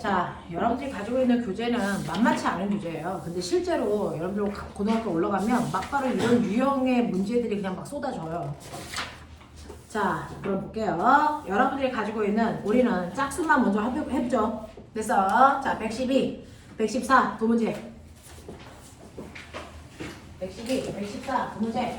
자, 여러분들이 가지고 있는 교재는 만만치 않은 교재예요. 근데 실제로 여러분들 고등학교 올라가면 막바로 이런 유형의 문제들이 그냥 막 쏟아져요. 자, 그럼 볼게요. 여러분들이 가지고 있는 우리는 짝수만 먼저 해보죠. 됐어. 자, 112, 114 두 문제. 112, 114 두 문제.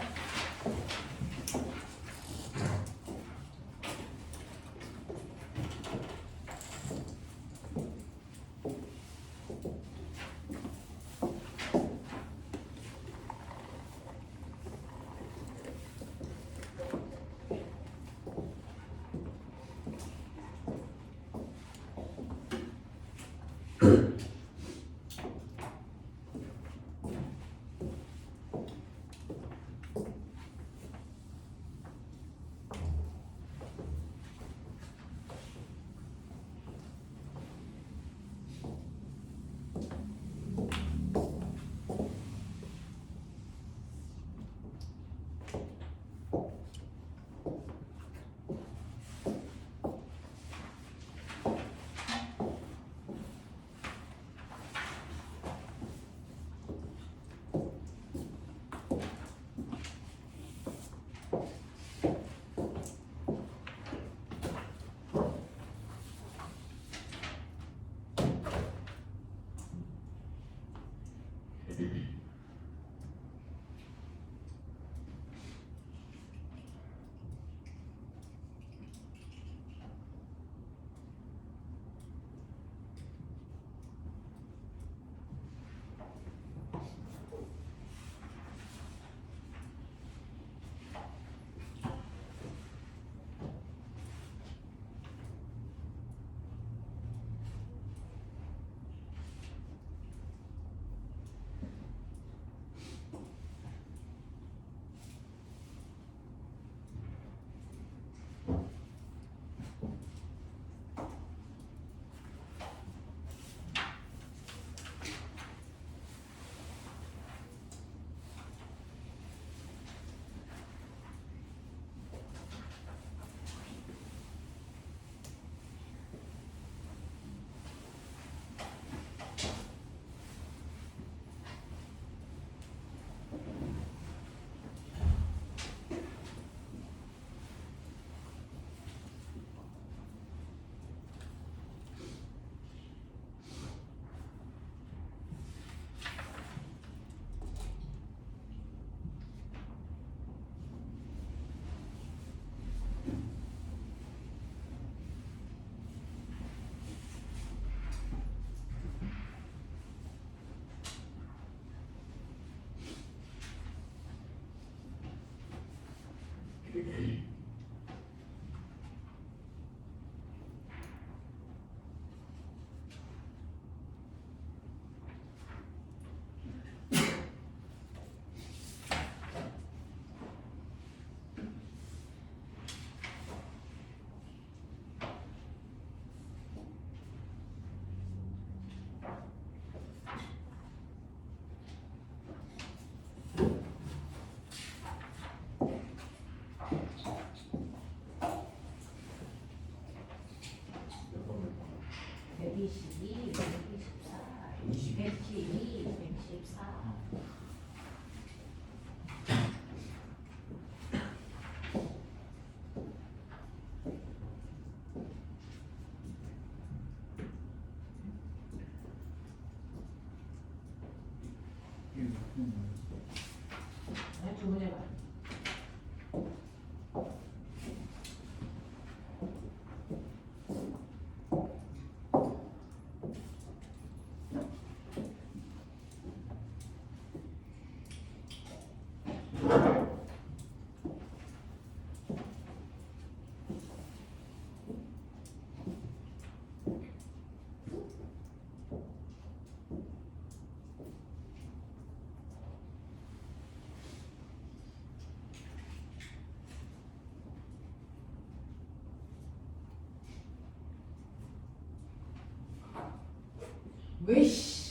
두 문제 봐. 왜씨?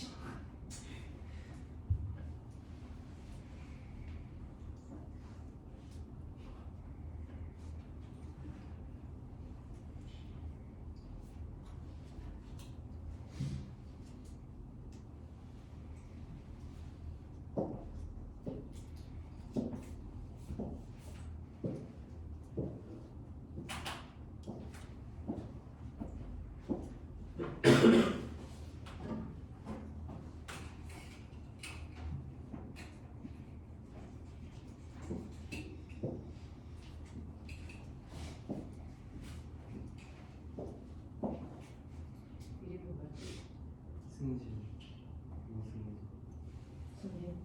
승진. 무슨 승진.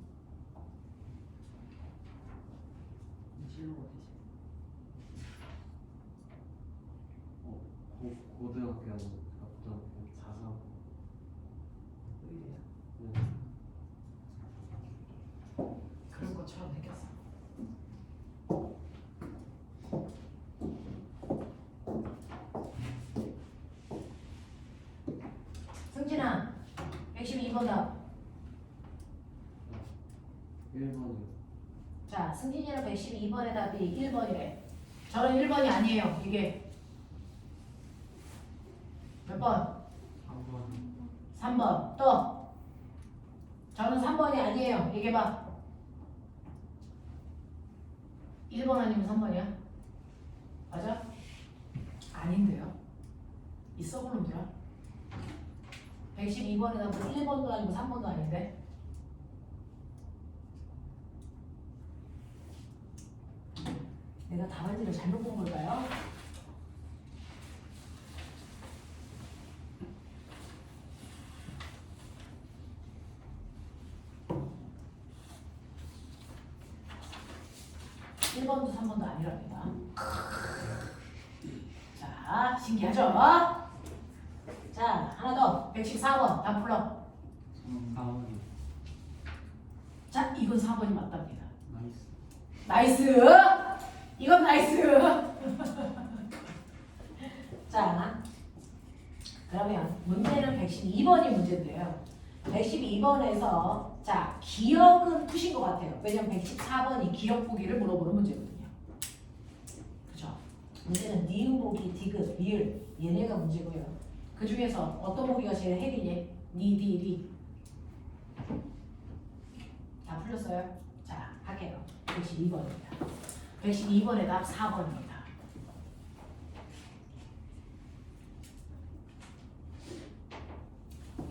진로가 되지. 고등학교 아니면 고등학교 자사고. 의뢰야. 네. 그런 것처럼 생겼어. 승진아, 112번 답. 1번이요. 자, 승진이랑 112번의 답이 1번이래. 저는 1번이 아니에요. 이게 몇 번? 3번. 3번. 또 저는 3번이 아니에요. 얘기해봐. 1번 아니면 3번이야? 맞아? 아닌데요. 이 썩은 놈들아. 112번에 답은 1번도 아니고 3번도 아닌데. 내가 답안지를 잘못 본 걸까요? (1번도) (3번도) 아니랍니다. 자, 신기하죠? 자, 하나 더. 114번. 답 불러. 4번이요. 자, 이건 4번이 맞답니다. 나이스. 나이스! 이건 나이스! 자, 그러면 문제는 112번이 문제인데요. 112번에서 자, 기억은 푸신 것 같아요. 왜냐면 114번이 기억 보기를 물어보는 문제거든요. 그죠? 문제는 니은 보기, 디귿, 리을 얘네가 문제고요. 그 중에서 어떤 보기가 제일 핵이니? 니, 디, 리. 다 풀렸어요? 자, 할게요. 112번입니다. 112번의 답 4번입니다.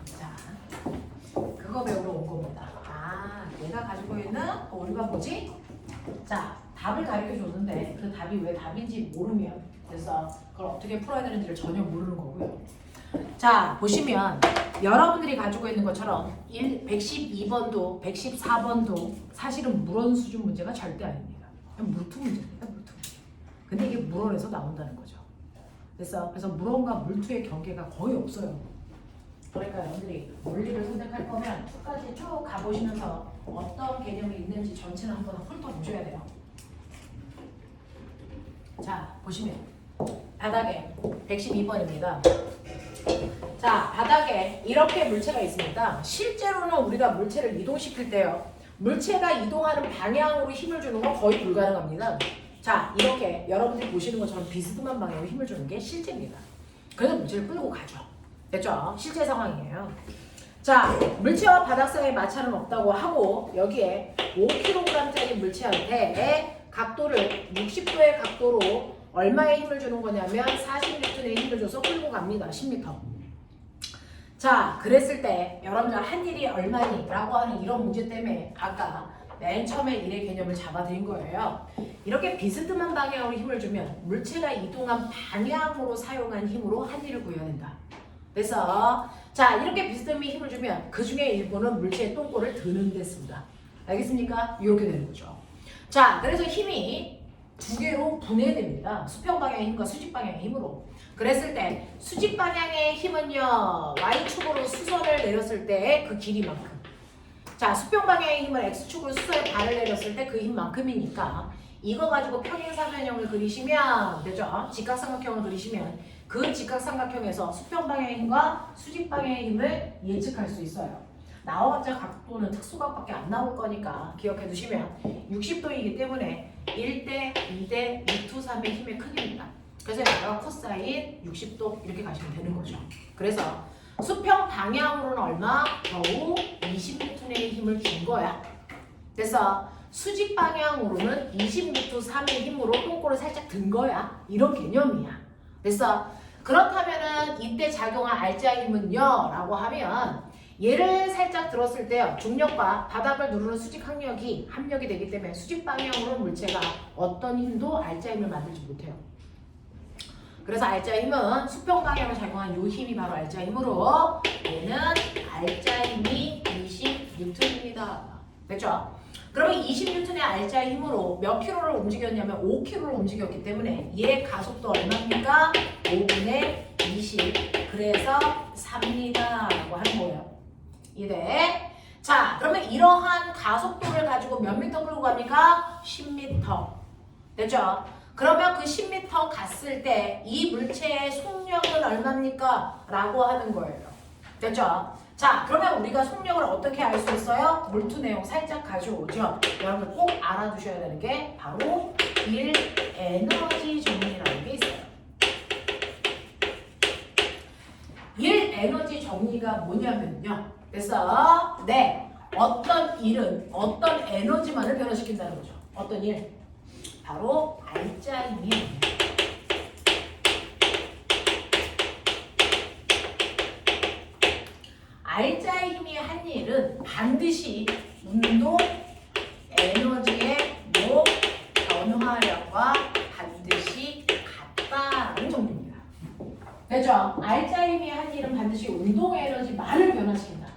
자, 그거 배우러 온 겁니다. 아, 내가 가지고 있는 우리가 뭐지? 자, 답을 가르쳐 줬는데 그 답이 왜 답인지 모르면 그래서 그걸 어떻게 풀어야 되는지를 전혀 모르는 거고요. 자, 보시면 여러분들이 가지고 있는 것처럼 112번도 114번도 사실은 물원 수준 문제가 절대 아닙니다. 그냥 물투 문제입니다. 물투. 근데 이게 물원에서 나온다는 거죠. 그래서 물원과 물투의 경계가 거의 없어요. 그러니까 여러분들이 물리를 선택할 거면 끝까지 쭉 가보시면서 어떤 개념이 있는지 전체는 한번 훑어보셔야 돼요. 자, 보시면 바닥에 112번입니다. 자, 바닥에 이렇게 물체가 있습니다. 실제로는 우리가 물체를 이동시킬 때요. 물체가 이동하는 방향으로 힘을 주는 건 거의 불가능합니다. 자, 이렇게 여러분들이 보시는 것처럼 비스듬한 방향으로 힘을 주는 게 실제입니다. 그래서 물체를 끌고 가죠. 됐죠? 실제 상황이에요. 자, 물체와 바닥 사이에 마찰은 없다고 하고 여기에 5kg짜리 물체한테 각도를 60도의 각도로 얼마의 힘을 주는 거냐면 40N의 힘을 줘서 끌고 갑니다. 10m. 자, 그랬을 때 여러분들 한 일이 얼마니? 라고 하는 이런 문제 때문에 아까 맨 처음에 일의 개념을 잡아드린 거예요. 이렇게 비스듬한 방향으로 힘을 주면 물체가 이동한 방향으로 사용한 힘으로 한 일을 구해낸다. 그래서 자, 이렇게 비스듬히 힘을 주면 그 중에 일부는 물체의 똥꼬를 드는 데 씁니다. 알겠습니까? 이렇게 되는 거죠. 자, 그래서 힘이 두 개로 분해됩니다. 수평 방향의 힘과 수직 방향의 힘으로. 그랬을 때 수직 방향의 힘은요, Y축으로 수선을 내렸을 때 그 길이만큼. 자, 수평 방향의 힘은 X축으로 수선에 발을 내렸을 때 그 힘만큼이니까 이거 가지고 평행사변형을 그리시면 되죠? 직각삼각형을 그리시면 그 직각삼각형에서 수평 방향의 힘과 수직 방향의 힘을 예측할 수 있어요. 나와봤자 각도는 특수각밖에 안 나올 거니까 기억해 두시면 60도이기 때문에 1대 2대 루트 3의 힘의 크기입니다. 그래서 여기가 코사인 60도 이렇게 가시면 되는 거죠. 그래서 수평 방향으로는 얼마? 겨우 20N의 힘을 준 거야. 그래서 수직 방향으로는 20루트 3의 힘으로 똥꼬를 살짝 든 거야. 이런 개념이야. 그래서 그렇다면은 이때 작용한 알자의 힘은요? 라고 하면 얘를 살짝 들었을 때요. 중력과 바닥을 누르는 수직 합력이 되기 때문에 수직 방향으로 물체가 어떤 힘도 알자 힘을 만들지 못해요. 그래서 알자 힘은 수평 방향을 작용한 이 힘이 바로 알자 힘으로 얘는 알짜 힘이 20N입니다. 됐죠? 그러면 20N의 알짜 힘으로 몇 킬로를 움직였냐면 5킬로를 움직였기 때문에 얘 가속도 얼마입니까? 5분의 20. 그래서 3입니다. 라고 하는 거예요. 이해? 자, 그러면 이러한 가속도를 가지고 몇 미터 끌고 갑니까? 10m. 됐죠? 그러면 그 10m 갔을 때 이 물체의 속력은 얼마입니까? 라고 하는 거예요. 됐죠? 자, 그러면 우리가 속력을 어떻게 알 수 있어요? 몰투 내용 살짝 가져오죠. 여러분 꼭 알아두셔야 되는 게 바로 1 에너지 정리라는 게 있어요. 1 에너지 정리가 뭐냐면요. 그래서 네, 어떤 일은 어떤 에너지만을 변화시킨다는 거죠. 어떤 일? 바로 알짜 힘이에요. 알짜의 힘이 한 일은 반드시 운동 에너지의 변화량과 반드시 같다는 정도입니다. 됐죠? 알짜의 힘이 한 일은 반드시 운동 에너지만을 변화시킨다.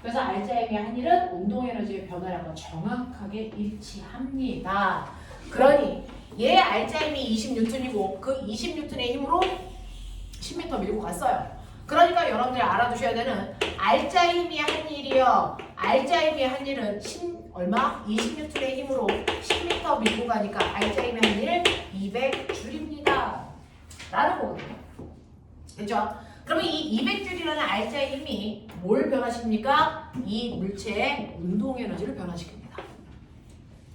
그래서 알짜의 힘이 한 일은 운동 에너지의 변화량과 정확하게 일치합니다. 그러니 얘 알짜의 힘이 20N이고 그 20N의 힘으로 10m 밀고 갔어요. 그러니까 여러분들이 알아두셔야 되는 알짜의 힘이 한 일이요. 알짜의 힘이 한 일은 얼마? 20N의 힘으로 10m 밀고 가니까 알짜의 힘이 한 일 200J입니다. 라는 거거든요. 됐죠? 그러면 이 200J라는 알짜의 힘이 뭘 변화시킵니까? 이 물체의 운동 에너지를 변화시킵니다.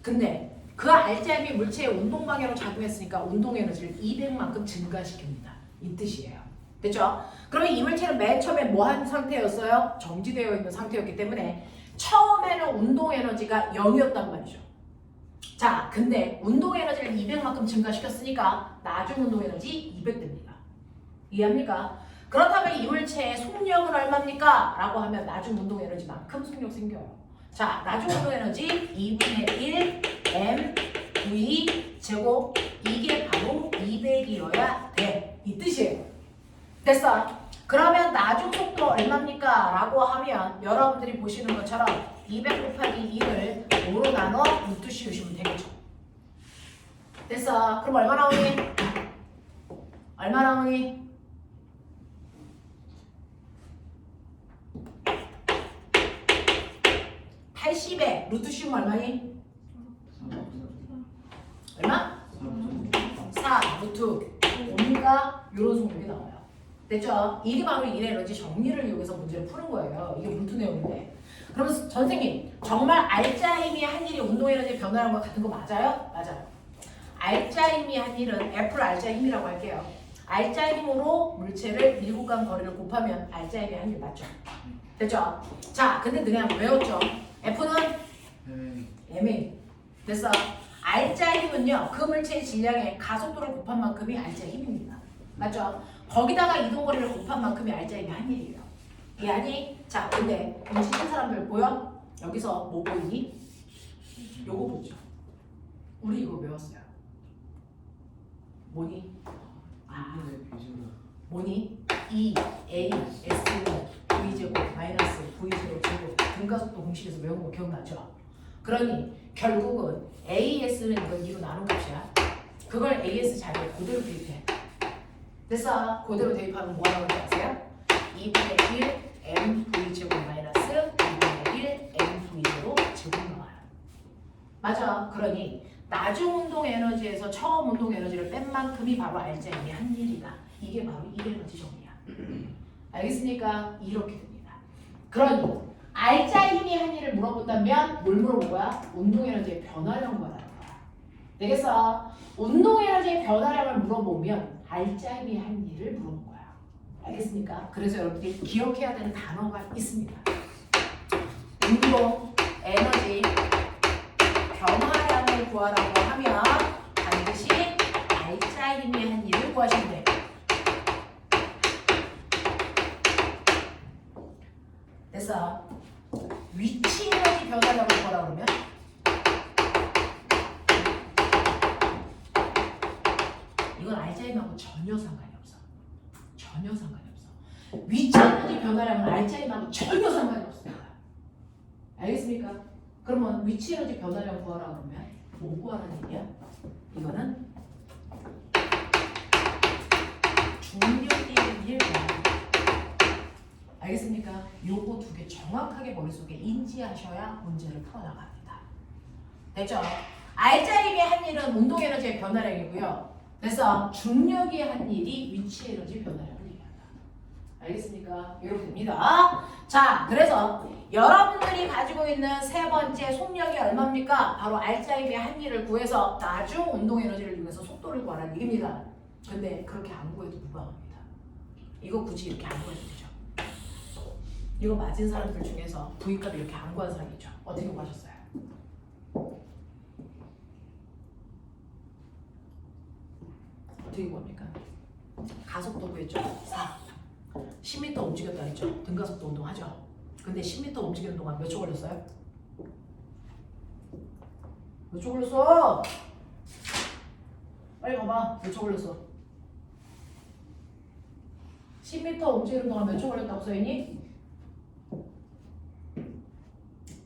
근데 그 알짜의 힘이 물체의 운동 방향으로 작용했으니까 운동 에너지를 200만큼 증가시킵니다. 이 뜻이에요. 됐죠? 그러면 이 물체는 맨 처음에 뭐 한 상태였어요? 정지되어 있는 상태였기 때문에 처음에는 운동 에너지가 0이었단 말이죠. 자, 근데 운동 에너지를 200만큼 증가시켰으니까 나중 운동 에너지 200됩니다. 이해합니까? 그렇다면 이 물체의 속력은 얼마입니까? 라고 하면 나중 운동 에너지만큼 속력 생겨요. 자, 나중 운동 에너지 2분의 1 mv 제곱 이게 바로 200이어야 돼. 이 뜻이에요. 됐어? 그러면 나중 속도 얼마입니까? 라고 하면 여러분들이 보시는 것처럼 200 곱하기 2를 5로 나눠 루트 씌우시면 되겠죠. 됐어? 그럼 얼마 나오니? 얼마 나오니? 80에 루트 씌우면 얼마니? 얼마? 4 루트 5니까 이런 속력이 나와요. 됐죠? 이게 바로 1 에너지 정리를 이용해서 문제를 푸는 거예요. 이게 루트 내용인데. 그러면 선생님, 정말 알짜 힘이 한 일이 운동 에너지 변화하는 것 같은 거 맞아요? 맞아요. 알짜 힘이 한 일은 F를 알짜 힘이라고 할게요. 알짜 힘으로 물체를 밀고 간 거리를 곱하면 알짜 힘이 한 일 맞죠? 됐죠? 자, 근데 그냥 외웠죠? F는 MA. 됐어? 알짜 힘은요, 그 물체의 질량의 가속도를 곱한 만큼이 알짜 힘입니다. 맞죠? 거기다가 이동거리를 곱한 만큼이 알짜 힘이 한 일이에요. 이해하니? 자, 근데 공식 친 사람들 보여? 여기서 뭐 보이니? 요거 보죠. 우리 이거 외웠어요. 뭐니? 뭐니? E, A, S, V제곱, 마이너스 V제곱, 제곱 등가속도 공식에서 외운 거 기억나죠? 그러니 결국은 AS는 이건 2로 나눈 값이야. 그걸 AS 자리에 그대로 대입해. 됐어? 그대로 대입하면 뭐 나오는지 아세요? 2분의 1 MV제곱 마이너스 2분의 1 MV제곱 제곱 나와요. 맞아. 그러니 나중 운동 에너지에서 처음 운동 에너지를 뺀 만큼이 바로 알짜 힘이 한 일이다. 이게 바로 1 에너지 정리야. 알겠습니까? 이렇게 됩니다. 그러니 알짜 힘이 한 일을 물어본다면 뭘 물어본 거야? 운동 에너지의 변화량을 말하는 거야. 되겠어? 운동 에너지의 변화량을 물어보면 알짜 힘이 한 일을 물어본 거야. 알겠습니까? 그래서 여러분들이 기억해야 되는 단어가 있습니다. 운동 에너지 변화량을 구하라고 하면 반드시 알짜 힘이 한 일을 구하시면 돼요. 그래서 위치 에너지 변화량을 구하라고 그러면 이건 알짜 힘하고 전혀 상관이 없어. 전혀 상관이 없어. 위치 에너지 변화량은 알짜임하고 전혀 상관이 없습니다. 알겠습니까? 그러면 위치 에너지 변화량 구하라 그러면 뭐 구하라는 얘기야? 이거는 중력의 일. 알겠습니까? 요거 두 개 정확하게 머릿속에 인지하셔야 문제를 풀어나갑니다. 됐죠? 알짜임이 한 일은 운동에너지의 변화량이고요. 그래서 중력이 한 일이 위치 에너지 변화량을 얘기한다. 알겠습니까? 이렇게 됩니다. 자, 그래서 여러분들이 가지고 있는 세 번째 속력이 얼마입니까? 바로 알짜임의 한 일을 구해서 나중 운동 에너지를 이용해서 속도를 구하라는 얘기입니다. 근데 그렇게 안 구해도 무방합니다. 이거 굳이 이렇게 안 구해도 되죠. 이거 맞은 사람들 중에서 V값 이렇게 안 구한 사람이 있죠. 어떻게 구하셨어요? 어떻게 구합니까? 가속도 구했죠. 4. 10m 움직였다 했죠. 등가속도 운동하죠. 근데 10m 움직이는 동안 몇 초 걸렸어요? 몇 초 걸렸어? 빨리 봐봐. 몇 초 걸렸어? 10m 움직이는 동안 몇 초 걸렸다고 써있니?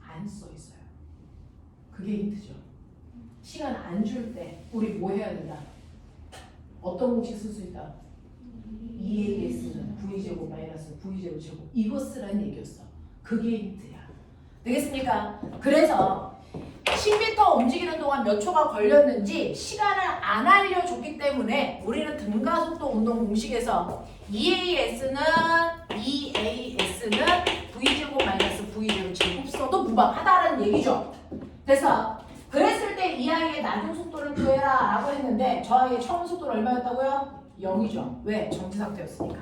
안 써있어요. 그게 힌트죠. 시간 안 줄 때 우리 뭐 해야 된다? 어떤 공식 쓸 수 있다? EAS는 V제곱 마이너스 V제곱 제곱 이거 쓰라는 얘기였어. 그게 힌트야. 되겠습니까? 그래서 10m 움직이는 동안 몇 초가 걸렸는지 시간을 안 알려줬기 때문에 우리는 등가속도 운동 공식에서 EAS는 V제곱 마이너스 V제곱 제곱 써도 무방하다는 얘기죠. 그래서 그랬을 때 이 아이의 나중 속도를 구해라 라고 했는데 저 아이의 처음 속도는 얼마였다고요? 0이죠. 왜? 정지 상태였으니까.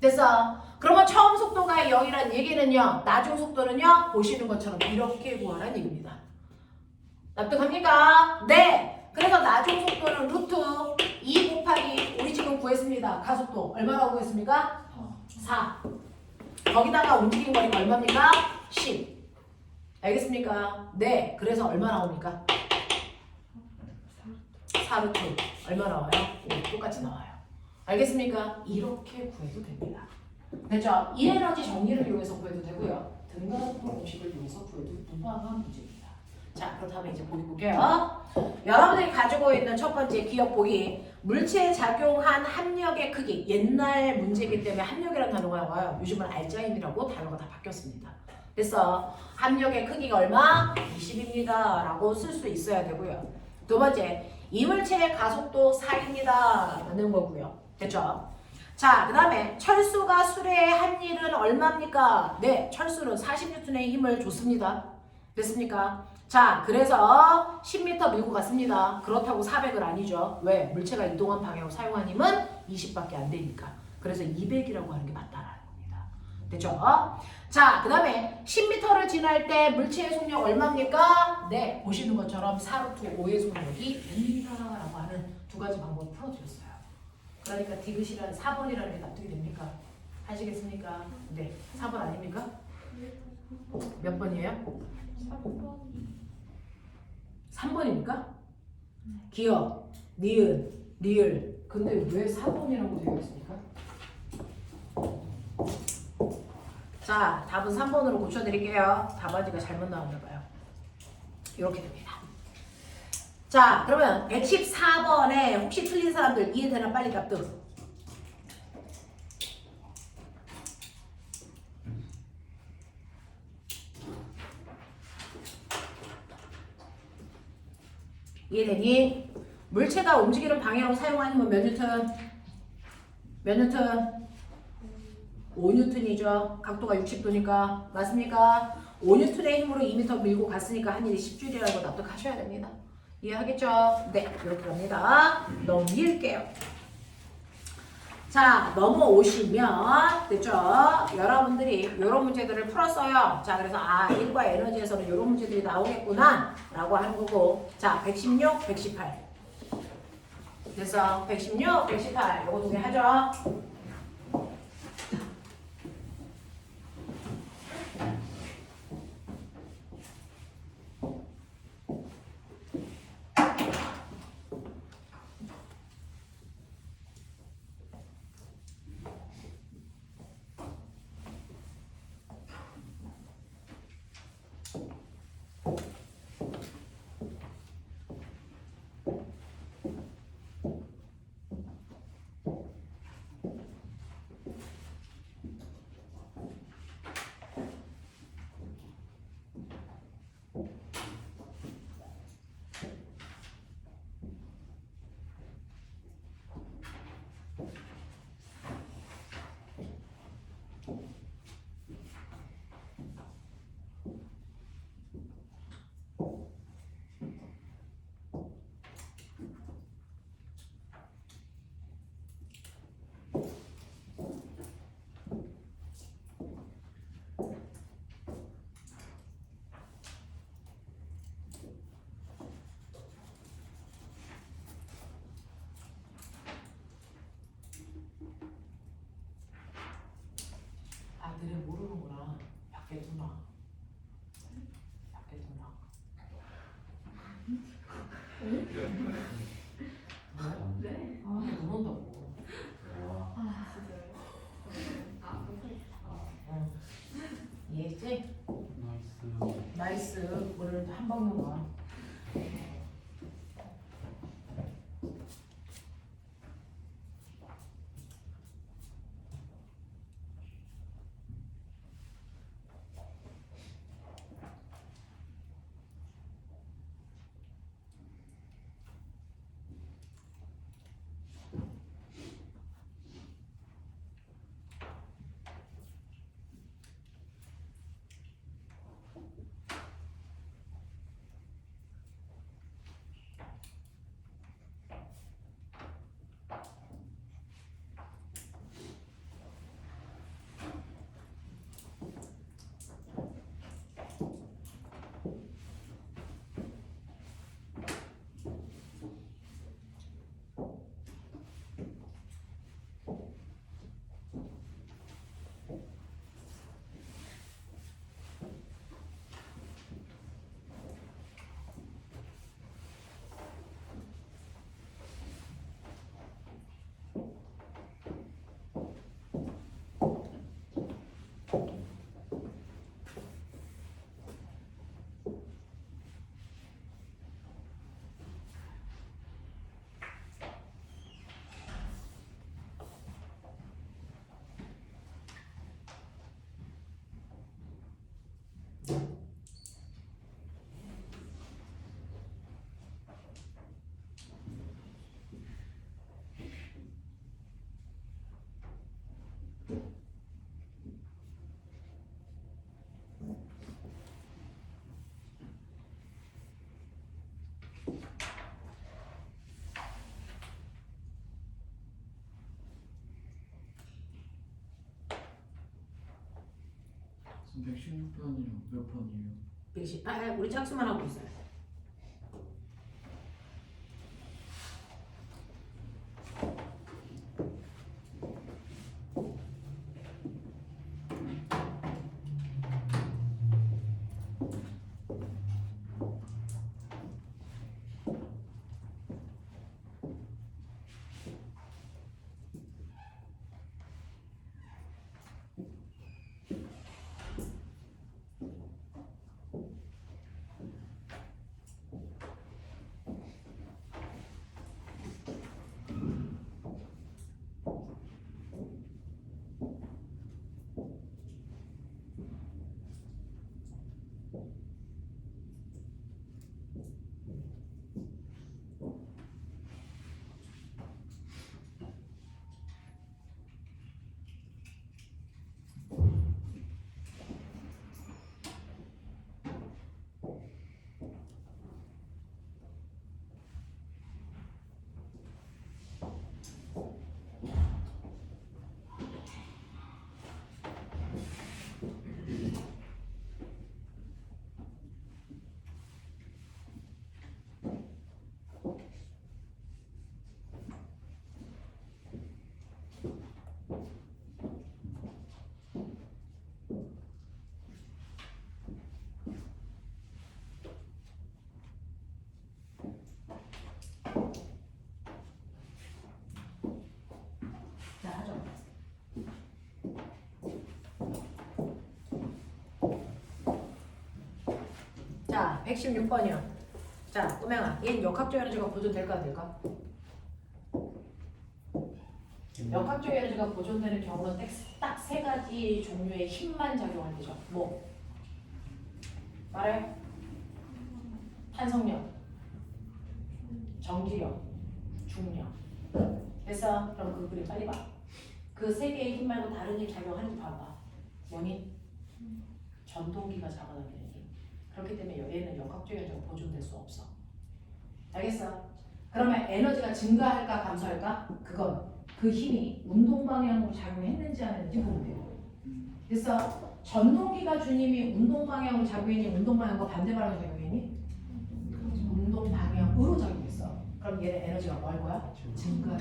됐어. 그러면 처음 속도가 0이라는 얘기는요. 나중 속도는요. 보시는 것처럼 이렇게 구하라는 얘기입니다. 납득합니까? 네. 그래서 나중 속도는 루트 2 곱하기 우리 지금 구했습니다. 가속도 얼마라고 구했습니까? 4. 거기다가 움직인 거리가 얼마입니까? 10. 알겠습니까? 네. 그래서 얼마 나옵니까? 4루트. 얼마 나와요? 5. 똑같이 나와요. 알겠습니까? 이렇게 구해도 됩니다. 됐죠? 1에너지 정리를 이용해서 구해도 되고요. 등가속도 공식을 이용해서 구해도 무방한 문제입니다. 자, 그렇다면 이제 보기 볼게요. 여러분들이 가지고 있는 첫 번째 기억 보기. 물체에 작용한 합력의 크기. 옛날 문제이기 때문에 합력이라는 단어가 나와요. 요즘은 알짜임이라고 단어가 다 바뀌었습니다. 그래서 합력의 크기가 얼마? 20입니다. 라고 쓸 수 있어야 되고요. 두 번째, 이물체의 가속도 4입니다. 라는 거고요. 됐죠? 자, 그 다음에 철수가 수레에 한 일은 얼마입니까? 네, 철수는 40N의 힘을 줬습니다. 됐습니까? 자, 그래서 10m 밀고 갔습니다. 그렇다고 400은 아니죠. 왜? 물체가 이동한 방향으로 사용한 힘은 20밖에 안 되니까. 그래서 200이라고 하는 게 맞다라는 겁니다. 됐죠? 자, 그 다음에 10m를 지날 때 물체의 속력 얼마입니까? 네, 보시는 것처럼 4루트 5의 속력이 됩니다. 라고 하는 두 가지 방법을 풀어드렸어요. 그러니까 디귿이라는 4번이라는 게 납득이 됩니까? 하시겠습니까? 네, 4번 아닙니까? 몇 번이에요? 3번입니까? 기억, 니은, 리을. 근데 왜 4번이라고 되어 있습니까? 자, 답은 3번으로 고쳐드릴게요. 답안지가 잘못 나왔나봐요. 이렇게 됩니다. 자, 그러면 114번에 혹시 틀린 사람들 이해되나 빨리 납득. 이해되니? 물체가 움직이는 방향으로 사용하는 힘은 몇 뉴턴? 몇 뉴턴? 5뉴턴이죠. 각도가 60도니까. 맞습니까? 5뉴턴의 힘으로 2m 밀고 갔으니까 한 일이 10줄이라고 납득하셔야 됩니다. 이해하겠죠? 네, 이렇게 갑니다. 넘길게요. 자, 넘어오시면 됐죠? 여러분들이 이런 문제들을 풀었어요. 자, 그래서 1과 에너지에서는 이런 문제들이 나오겠구나 라고 하는 거고. 자, 116, 118 그래서 116, 118 요거 두 개 하죠? 아들은 모르는구나. 밖에 두나. 밖에 두나. 네? 밖에 눈 온다고. 와. 진짜요? 응. 이해했지? 나이스. 나이스. 그거를 한 방에 와. 지금 116번이랑 몇 번이에요? 110. 우리 짝수만 하고 있어요. 자, 하죠. 자, 116번이요. 자, 꼬맹아, 얘는 역학적 에너지가 보존될까 안 될까? 역학적 에너지가 보존되는 경우는 딱 세 가지 종류의 힘만 작용을 되죠. 뭐? 말해? 탄성력, 정지력, 중력. 됐어? 그럼 그 그림 빨리 봐. 그 세 개의 힘 말고 다른 힘 작용하는지 봐봐. 뭐니? 전동기가 잡아당기는 힘. 그렇기 때문에 얘는 역학적 에너지가 보존될 수 없어. 알겠어? 그러면 에너지가 증가할까 감소할까? 그건 그 힘이 운동 방향으로 작용했는지 안 했는지 보면 돼요. 그래서 전동기가 준 힘이 운동 방향으로 작용했니? 운동 방향과 반대 방향으로 작용했니? 운동 방향으로 작용했어. 그럼 얘는 에너지가 뭐 할 거야? 증가해.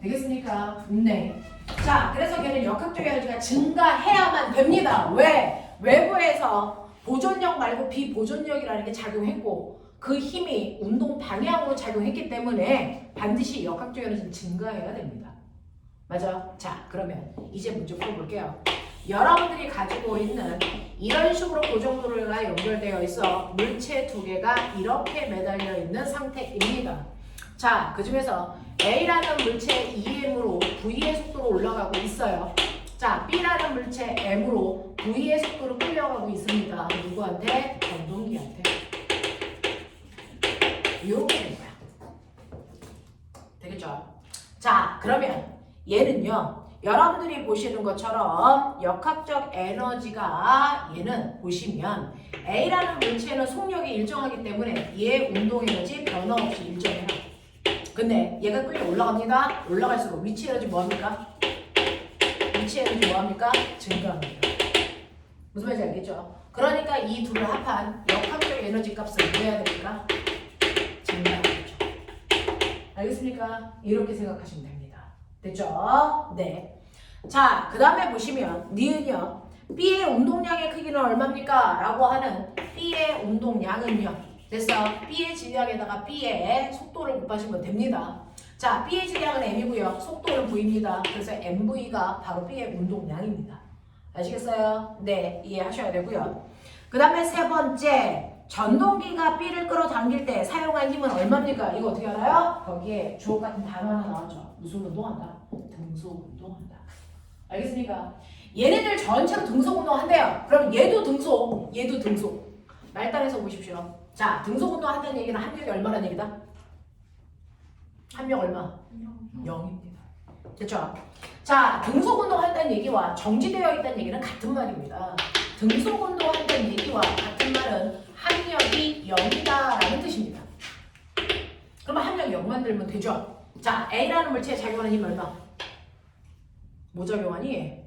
되겠습니까? 네. 자, 그래서 걔는 역학적 에너지가 증가해야만 됩니다. 왜? 외부에서 보존력 말고 비보존력이라는 게 작용했고 그 힘이 운동 방향으로 작용했기 때문에 반드시 역학적 에너지는 증가해야 됩니다. 맞아? 자, 그러면 이제 문제 풀어볼게요. 여러분들이 가지고 있는 이런 식으로 고정도로가 연결되어 있어 물체 두 개가 이렇게 매달려 있는 상태입니다. 자, 그 중에서 A라는 물체 EM으로 V의 속도로 올라가고 있어요. 자, B라는 물체 M으로 V의 속도로 끌려가고 있습니다. 누구한테? 전동기한테. 이렇게 된 거야. 되겠죠? 자, 그러면 얘는요. 여러분들이 보시는 것처럼 역학적 에너지가 얘는 보시면 A라는 물체는 속력이 일정하기 때문에 얘 운동 에너지 변화 없이 일정해요. 근데 얘가 끌려 올라갑니다. 올라갈수록 위치 에너지 뭐합니까? 위치 에너지 뭐합니까? 증가합니다. 무슨 말인지 알겠죠? 그러니까 이 둘을 합한 역학적 에너지 값은 뭐 해야 됩니까? 증가하겠죠. 알겠습니까? 이렇게 생각하시면 됩니다. 됐죠? 네. 자, 그 다음에 보시면 니은요. B의 운동량의 크기는 얼마입니까? 라고 하는 B의 운동량은요. 됐어? B의 질량에다가 B의 속도를 곱하시면 됩니다. 자, B의 질량은 M이고요. 속도는 V입니다. 그래서 MV가 바로 B의 운동량입니다. 아시겠어요? 네, 이해하셔야 되고요. 그 다음에 세 번째, 전동기가 B를 끌어당길 때 사용한 힘은 얼마입니까? 이거 어떻게 알아요? 거기에 주옥 같은 단어 하나 나왔죠. 무슨 운동한다? 등속 운동한다. 알겠습니까? 얘네들 전체로 등속 운동한대요. 그럼 얘도 등속, 얘도 등속. 말단에서 보십시오. 자, 등속 운동 한다는 얘기는 한 명이 얼마라는 얘기다? 한 명 얼마? 0입니다. 됐죠? 자, 등속 운동 한다는 얘기와 정지되어 있다는 얘기는 같은 말입니다. 등속 운동 한다는 얘기와 같은 말은 합력이 0이다라는 뜻입니다. 그러면 합력 0만 들면 되죠? 자, A라는 물체에 작용하는 힘 얼마? 뭐 작용하니?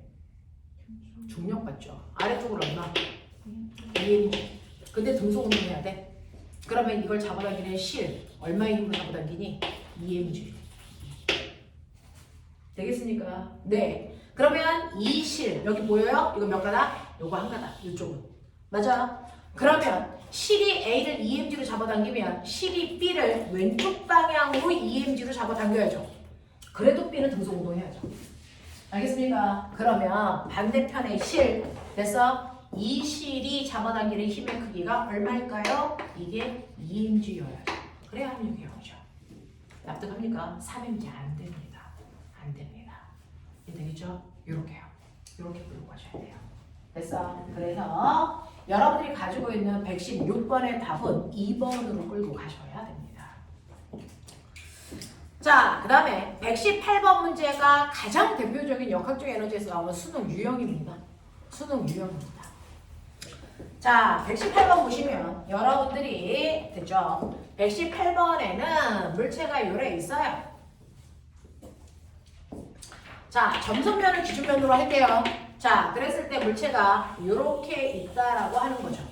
중력 받죠. 아래쪽으로 얼마? EMG. 근데 등속 운동해야 돼. 그러면 이걸 잡아당기는 실 얼마의 힘으로 잡아당기니? EMG. 되겠습니까? 네. 그러면 이 실 여기 보여요? 이거 몇 가닥? 요거 한 가닥. 이쪽은. 맞아? 그러면 실이 A를 EMG로 잡아당기면 실이 B를 왼쪽 방향으로 EMG로 잡아당겨야죠. 그래도 B는 등속 운동해야죠. 알겠습니까? 그러면 반대편의 실 됐어? 이 실이 잡아당기는 힘의 크기가 얼마일까요? 이게 2mg여야죠. 그래야 합력이 0이죠. 납득합니까? 3mg 안 됩니다. 안 됩니다. 되겠죠? 요렇게요. 요렇게 끌고 가셔야 돼요. 됐어? 그래서 여러분들이 가지고 있는 116번의 답은 2번으로 끌고 가셔야 됩니다. 자, 그 다음에 118번 문제가 가장 대표적인 역학적 에너지에서 나오는 수능 유형입니다. 수능 유형입니다. 자, 118번 보시면 여러분들이 됐죠? 118번에는 물체가 요래 있어요. 자, 점선면을 기준면으로 할게요. 자, 그랬을 때 물체가 요렇게 있다라고 하는 거죠.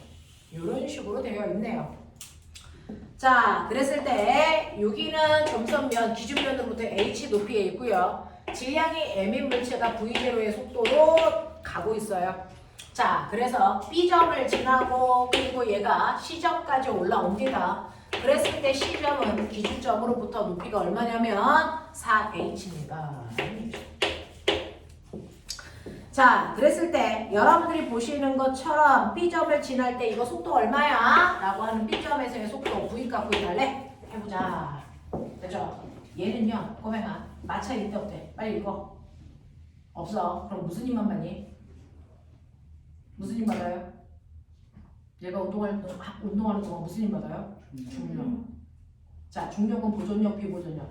요런 식으로 되어 있네요. 자, 그랬을 때 여기는 점선면 기준면으로부터 h 높이에 있고요. 질량이 m인 물체가 v0의 속도로 가고 있어요. 자, 그래서 B점을 지나고 그리고 얘가 C점까지 올라옵니다. 그랬을 때 C점은 기준점으로부터 높이가 얼마냐면 4h입니다. 자, 그랬을 때 여러분들이 보시는 것처럼 B점을 지날 때 이거 속도 얼마야? 라고 하는 B점에서의 속도 V값 구해달래? 해보자. 됐죠? 얘는요, 꼬맹아, 마차 있대 없대? 빨리 읽어. 없어. 그럼 무슨 힘만 받니? 무슨 힘 받아요? 얘가 운동하는 동안 무슨 힘 받아요? 중력. 자, 중력은 보존력, 비보존력.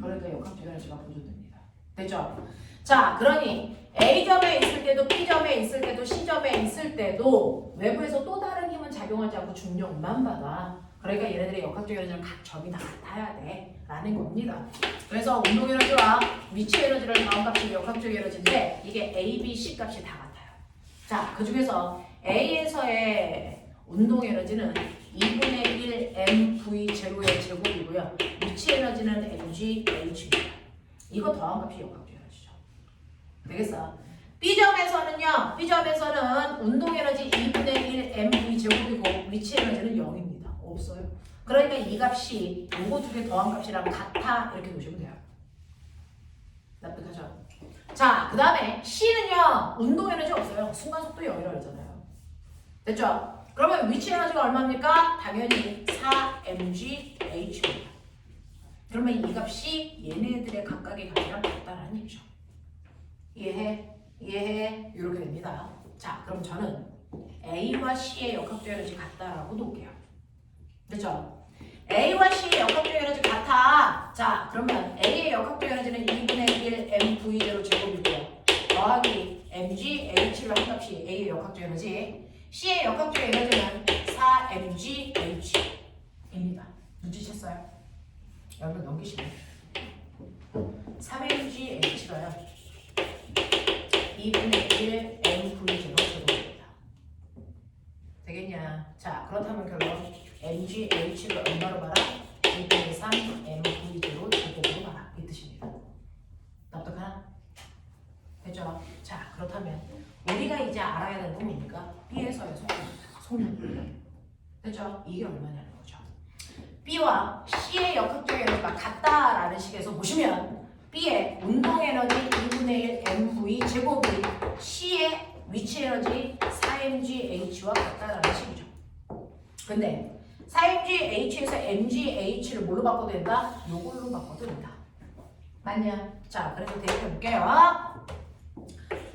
그러니까 역학적 에너지가 보존됩니다. 됐죠? 자, 그러니 A점에 있을 때도 B점에 있을 때도 C점에 있을 때도 외부에서 또 다른 힘은 작용하지 않고 중력만 받아. 그러니까 얘네들의 역학적 에너지는 각 점이 다 같아야 돼 라는 겁니다. 그래서 운동 에너지와 위치 에너지를 다음 값이 역학적 에너지인데 이게 A, B, C 값이 다 같아요. 자, 그 중에서 A에서의 운동 에너지는 2분의 1 mv 제로의 제곱이고요. 위치 에너지는 mg h입니다. 이거 더한 값이 역학적 에너지죠. 되겠어? B점에서는요. B점에서는 운동 에너지 2분의 1 mv 제곱이고 위치 에너지는 0입니다. 없어요. 그러니까 이 값이 요거 두 개 더한 값이랑 같아 이렇게 놓으시면 돼요. 납득하죠? 자, 그 다음에 C는요. 운동 에너지 없어요. 순간속도 0이라고 했잖아요. 됐죠? 그러면 위치 에너지가 얼마입니까? 당연히 4mgh입니다. 그러면 이 값이 얘네들의 각각의 값이랑 같다는 얘기죠. 이해해? 이해해? 이렇게 됩니다. 자, 그럼 저는 A와 C의 역학적 에너지 같다라고 놓을게요. 됐죠? A와 C의 역학적 에너지 같아. 자, 그러면 A의 역학적 에너지는 2분의 1 mv0 제곱이고요. 더하기 mg h를 한 값이 A의 역학적 에너지. C의 역학적 에너지는 4mgh입니다. 눈치챘어요? 여러분 넘기시네. 3mgh가요. 2분의 1 mv0 제곱입니다. 되겠냐? 자, 그렇다면 결론 mgh를 얼마로 봐라? 2분의 3 mv0 제곱으로 봐라. 이 뜻입니다. 납득하나? 됐죠? 자, 그렇다면 우리가 이제 알아야 되는 건 뭡니까? B에서의 속력. 됐죠? 이게 얼마냐는 거죠. B와 C의 역학적 에너지가 같다라는 식에서 보시면 B의 운동 에너지 2분의 1 mv 제곱이 C의 위치 에너지 4mgh와 같다라는 식이죠. 근데 4mgh에서 mgh를 뭘로 바꿔도 된다? 요걸로 바꿔도 된다. 맞냐? 자, 그래서 대입해 볼게요.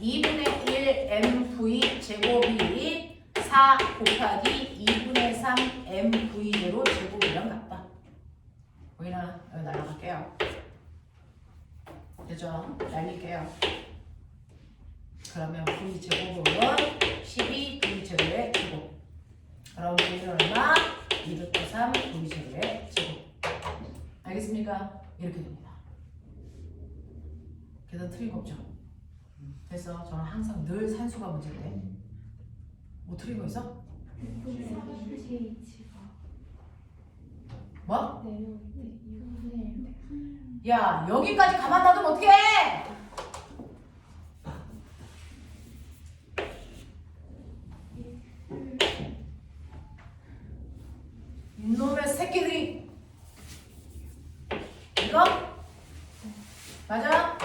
2분의 1 mv 제곱이 4 곱하기 2분의 3 mv0 제곱이랑 같다. 보이나? 여기 날아갈게요. 됐죠? 날릴게요. 그러면 v 제곱은 12 v 제곱의 제곱. 그럼 v는 얼마? 2루트 3 v 제곱의 제곱. 알겠습니까? 이렇게 됩니다. 계산 틀림없죠? 그래서 저는 항상 늘 산수가 문제인데 뭐 틀린 거 있어? 뭐? 야, 여기까지 가만 놔두면 어떡해? 이놈의 새끼들이. 이거? 맞아?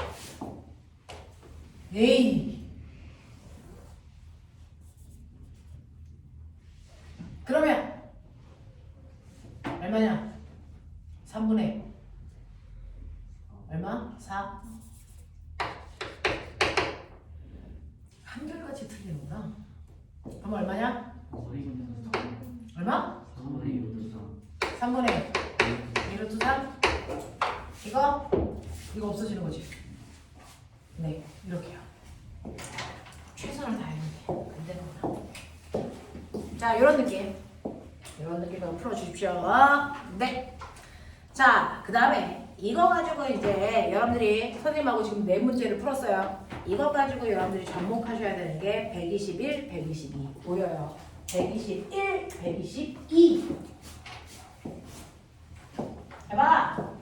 에이. 그러면 얼마냐? 3분의 얼마? 4. 한결같이 틀리는구나. 그럼 얼마냐? 얼마? 3분의 1루트 3. 이거 없어지는 거지. 네, 이렇게요. 최선을 다했는데 안 되는구나. 자, 이런 느낌으로 풀어주십시오. 네. 자, 그 다음에 이거 가지고 이제 여러분들이 선생님하고 지금 4문제를 풀었어요. 이거 가지고 여러분들이 접목하셔야 되는 게 121, 122 보여요. 121, 122 해봐.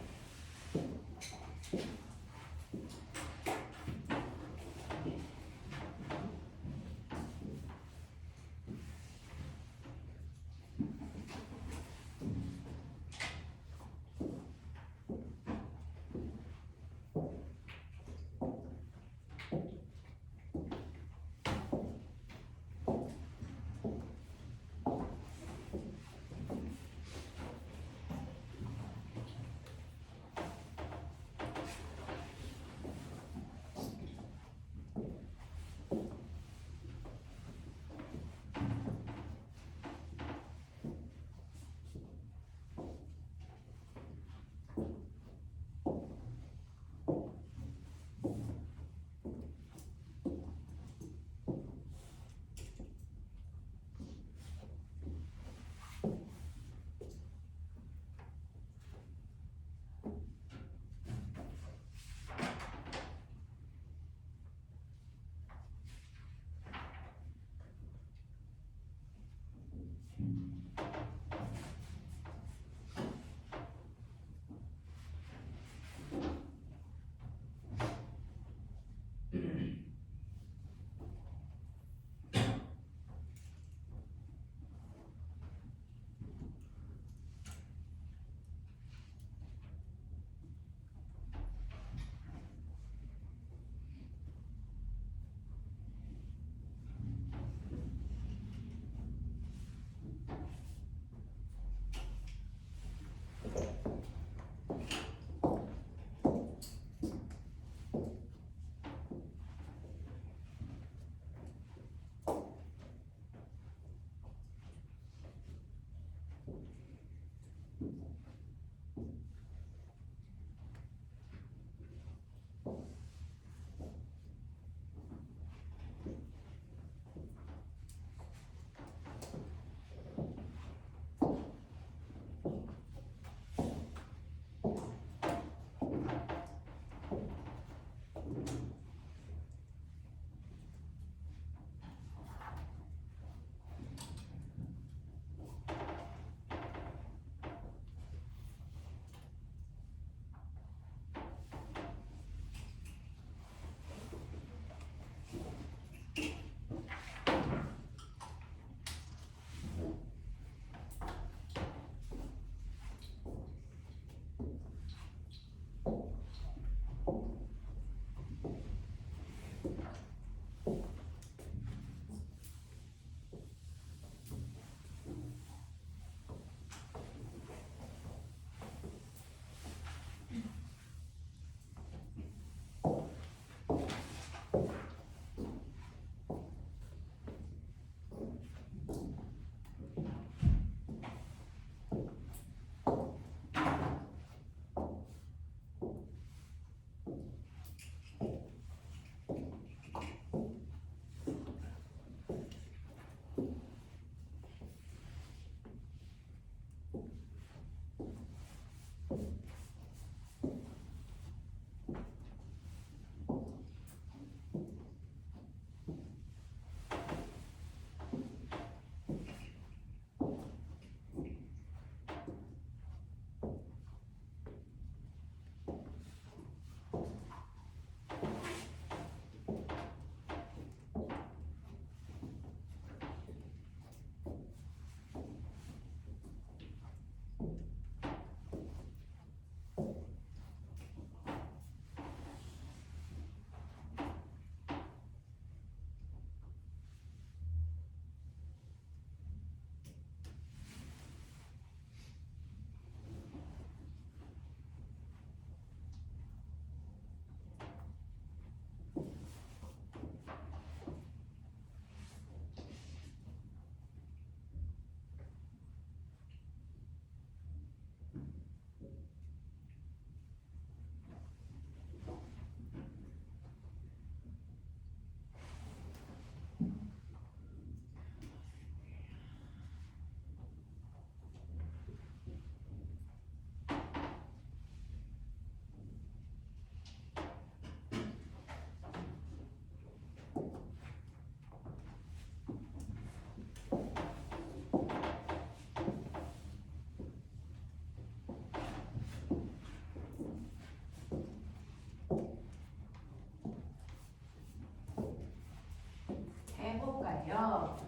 볼까요?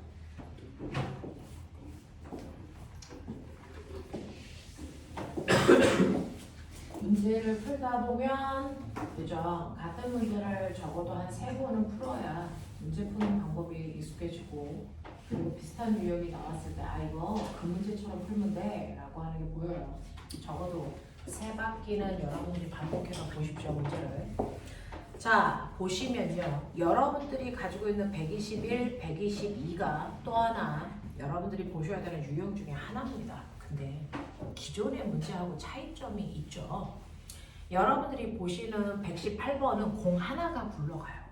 문제를 풀다 보면 그죠? 같은 문제를 적어도 한 3번은 풀어야 문제 푸는 방법이 익숙해지고 그리고 비슷한 유형이 나왔을 때 아 이거 그 문제처럼 풀면 돼 라고 하는 게 보여요. 적어도 3바퀴는 여러분들이 반복해서 보십시오 문제를. 자 보시면요 여러분들이 가지고 있는 121, 122가 또 하나 여러분들이 보셔야 되는 유형 중에 하나입니다. 근데 기존의 문제하고 차이점이 있죠. 여러분들이 보시는 118번은 공 하나가 굴러가요.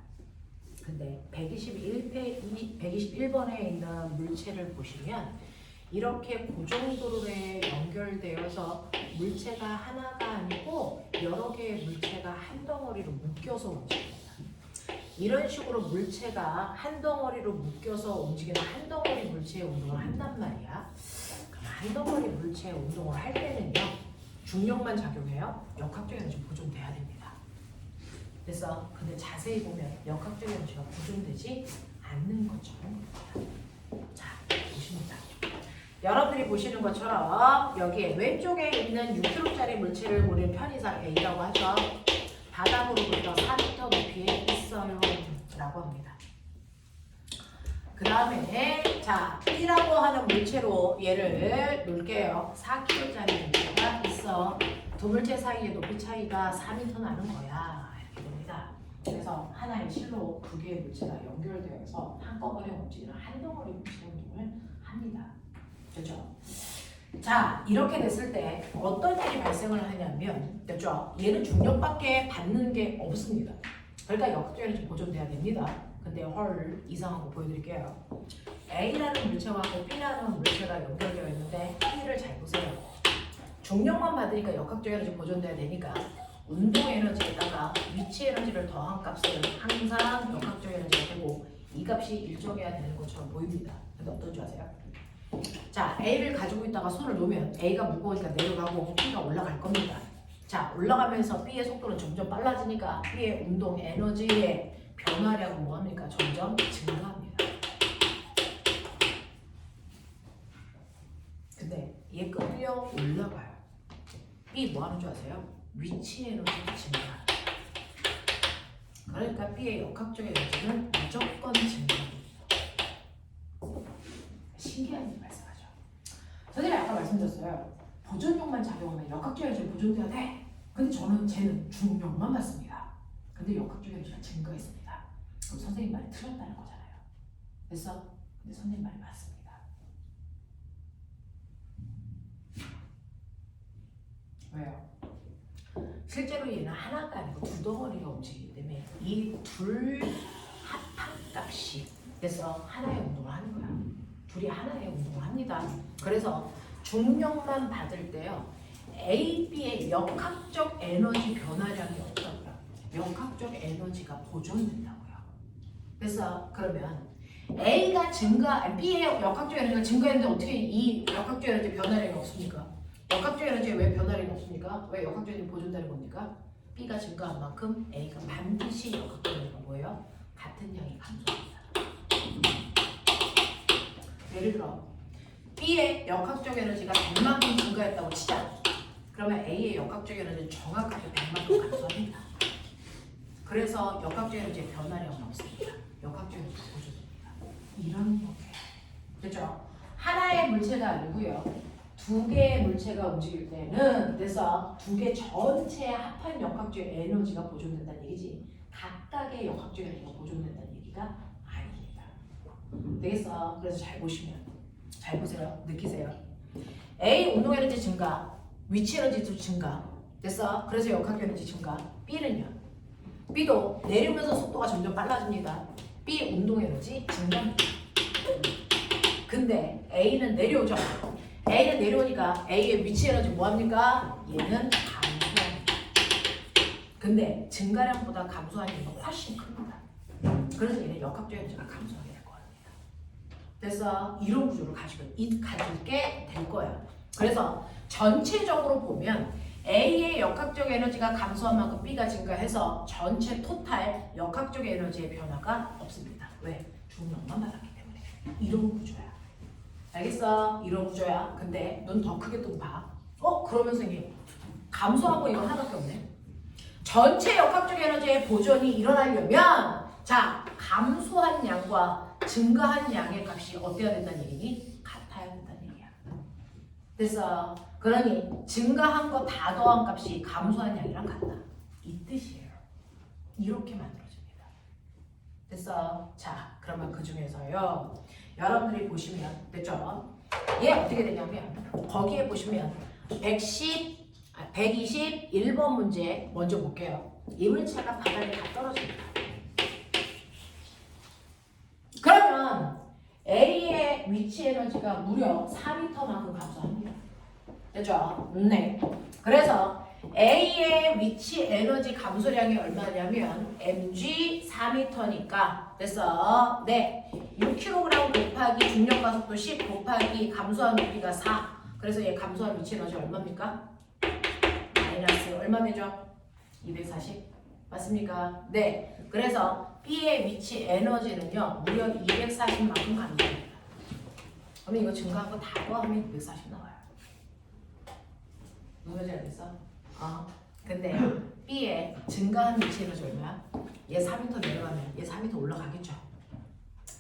근데 121번에 있는 물체를 보시면 이렇게 고정도로에 연결되어서 물체가 하나가 아니고 여러 개의 물체가 한 덩어리로 묶여서 움직입니다. 이런 식으로 물체가 한 덩어리로 묶여서 움직이는 한 덩어리 물체의 운동을 한단 말이야. 그럼 한 덩어리 물체의 운동을 할 때는요. 중력만 작용해요. 역학적 에너지 보존돼야 됩니다. 그래서 근데 자세히 보면 역학적 에너지가 보존되지 않는 것처럼 보입니다. 자, 보십니다. 여러분들이 보시는 것처럼 여기에 왼쪽에 있는 6kg짜리 물체를 우리는 편의상 A라고 하죠. 바닥으로부터 4m 높이에 있어요 라고 합니다. 그 다음에 자 B라고 하는 물체로 얘를 놓을게요. 4kg짜리 물체가 있어. 두 물체 사이의 높이 차이가 4m 나는 거야 이렇게 됩니다. 그래서 하나의 실로 두 개의 물체가 연결되어서 한꺼번에 움직이는 한 덩어리 물체 운동을 합니다. 그렇죠? 자 이렇게 됐을 때 어떤 일이 발생을 하냐면 그렇죠? 얘는 중력밖에 받는 게 없습니다. 그러니까 역학적 에너지 보존돼야 됩니다. 근데 헐 이상한 거 보여드릴게요. A라는 물체와 B라는 물체가 연결되어 있는데 B를 잘 보세요. 중력만 받으니까 역학적 에너지 보존돼야 되니까 운동 에너지에다가 위치 에너지를 더한 값은 항상 역학적 에너지가 되고 이 값이 일정해야 되는 것처럼 보입니다. 근데 어떤 줄 아세요? 자 A를 가지고 있다가 손을 놓으면 A가 무거우니까 내려가고 B가 올라갈 겁니다. 자 올라가면서 B의 속도는 점점 빨라지니까 B의 운동 에너지의 변화량은 뭐합니까? 점점 증가합니다. 근데 얘 끌려 올라가요. B 뭐 하는 줄 아세요? 위치 에너지가 증가. 그러니까 B의 역학적 에너지는 무조건 증가합니다. 신기한 일이 발생하죠. 선생님이 아까 말씀드렸어요. 보존력만 작용하면 역학적 에너지 보존돼야 돼. 근데 쟤는 중력만 받습니다. 근데 역학적 에너지가 증가했습니다. 그럼 선생님 말이 틀렸다는 거잖아요. 됐어? 근데 선생님 말이 맞습니다. 왜요? 실제로 얘는 하나가 아니고 두 덩어리가 움직이기 때문에 이 둘 합한값이 그래서 하나의 운동을 하는 거야. 둘이 하나의 운동을 합니다. 그래서 중력만 받을 때요. A, B의 역학적 에너지 변화량이 없다고요. 역학적 에너지가 보존된다고요. 그래서 그러면 A가 B의 역학적 에너지가 증가했는데 어떻게 이 역학적 에너지 변화량이 없습니까? 역학적 에너지에 왜 변화량이 없습니까? 왜 역학적 에너지 보존되는 겁니까? B가 증가한 만큼 A가 반드시 역학적 에너지가 뭐예요? 같은 양이 감소합니다. 예를 들어 B의 역학적 에너지가 100만큼 증가했다고 치자. 그러면 A의 역학적 에너지는 정확하게 100만큼 감소합니다. 그래서 역학적 에너지의 변화량은 없습니다. 역학적 에너지 보존됩니다. 이런 거예요. 그렇죠? 하나의 물체가 아니고요. 두 개의 물체가 움직일 때는 그래서 두 개 전체의 합한 역학적 에너지가 보존된다는 얘기지 각각의 역학적 에너지가 보존된다는 얘기가 아닙니다. 되겠어? 그래서 잘 보시면 잘 보세요. 느끼세요. A 운동 에너지 증가, 위치 에너지도 증가. 됐어? 그래서 역학적 에너지 증가. B는요. B도 내리면서 속도가 점점 빨라집니다. B 운동 에너지 증가입니다. 근데 A는 내려오죠. A는 내려오니까 A의 위치 에너지 뭐합니까? 얘는 감소합니다. 근데 증가량보다 감소하는 게 훨씬 큽니다. 그래서 얘는 역학적 에너지가 감소하게 될 겁니다. 그래서 이런 구조를 가지게 될 거예요. 그래서 전체적으로 보면 A의 역학적 에너지가 감소한 만큼 B가 증가해서 전체 토탈 역학적 에너지의 변화가 없습니다. 왜? 중력만 받았기 때문에. 이런 구조야. 알겠어? 이런 구조야. 근데 넌 더 크게 또 봐. 그러면서 이게 감소한 거 이거 하나밖에 없네. 전체 역학적 에너지의 보존이 일어나려면 자, 감소한 양과 증가한 양의 값이 어때야 된다는 얘기니? 같아야 된다는 얘기야. 됐어? 그러니 증가한 거 다 더한 값이 감소한 양이랑 같다. 이 뜻이에요. 이렇게 만들어집니다. 됐어? 자, 그러면 그 중에서요. 여러분들이 보시면 됐죠? 얘 어떻게 되냐면 거기에 보시면 121번 문제 먼저 볼게요. 이물체가 바닥에 다 떨어집니다. 그러면 A의 위치 에너지가 무려 4m만큼 감소합니다. 됐죠? 네. 그래서 A의 위치 에너지 감소량이 얼마냐면 mg 4m니까 됐어? 네. 6kg 곱하기 중력 가속도 10 곱하기 감소한 높이가 4. 그래서 얘 감소한 위치 에너지 얼마입니까? 마이너스 얼마 되죠? 240. 맞습니까? 네. 그래서 B의 위치 에너지는요. 무려 240만큼 감소합니다. 그러면 이거 증가한 거 다 더하면 240 나와요. 누가 잘했어? 근데 B의 증가한 위치 에너지 얼마야? 얘 4m 내려가면 얘 4m 올라가겠죠?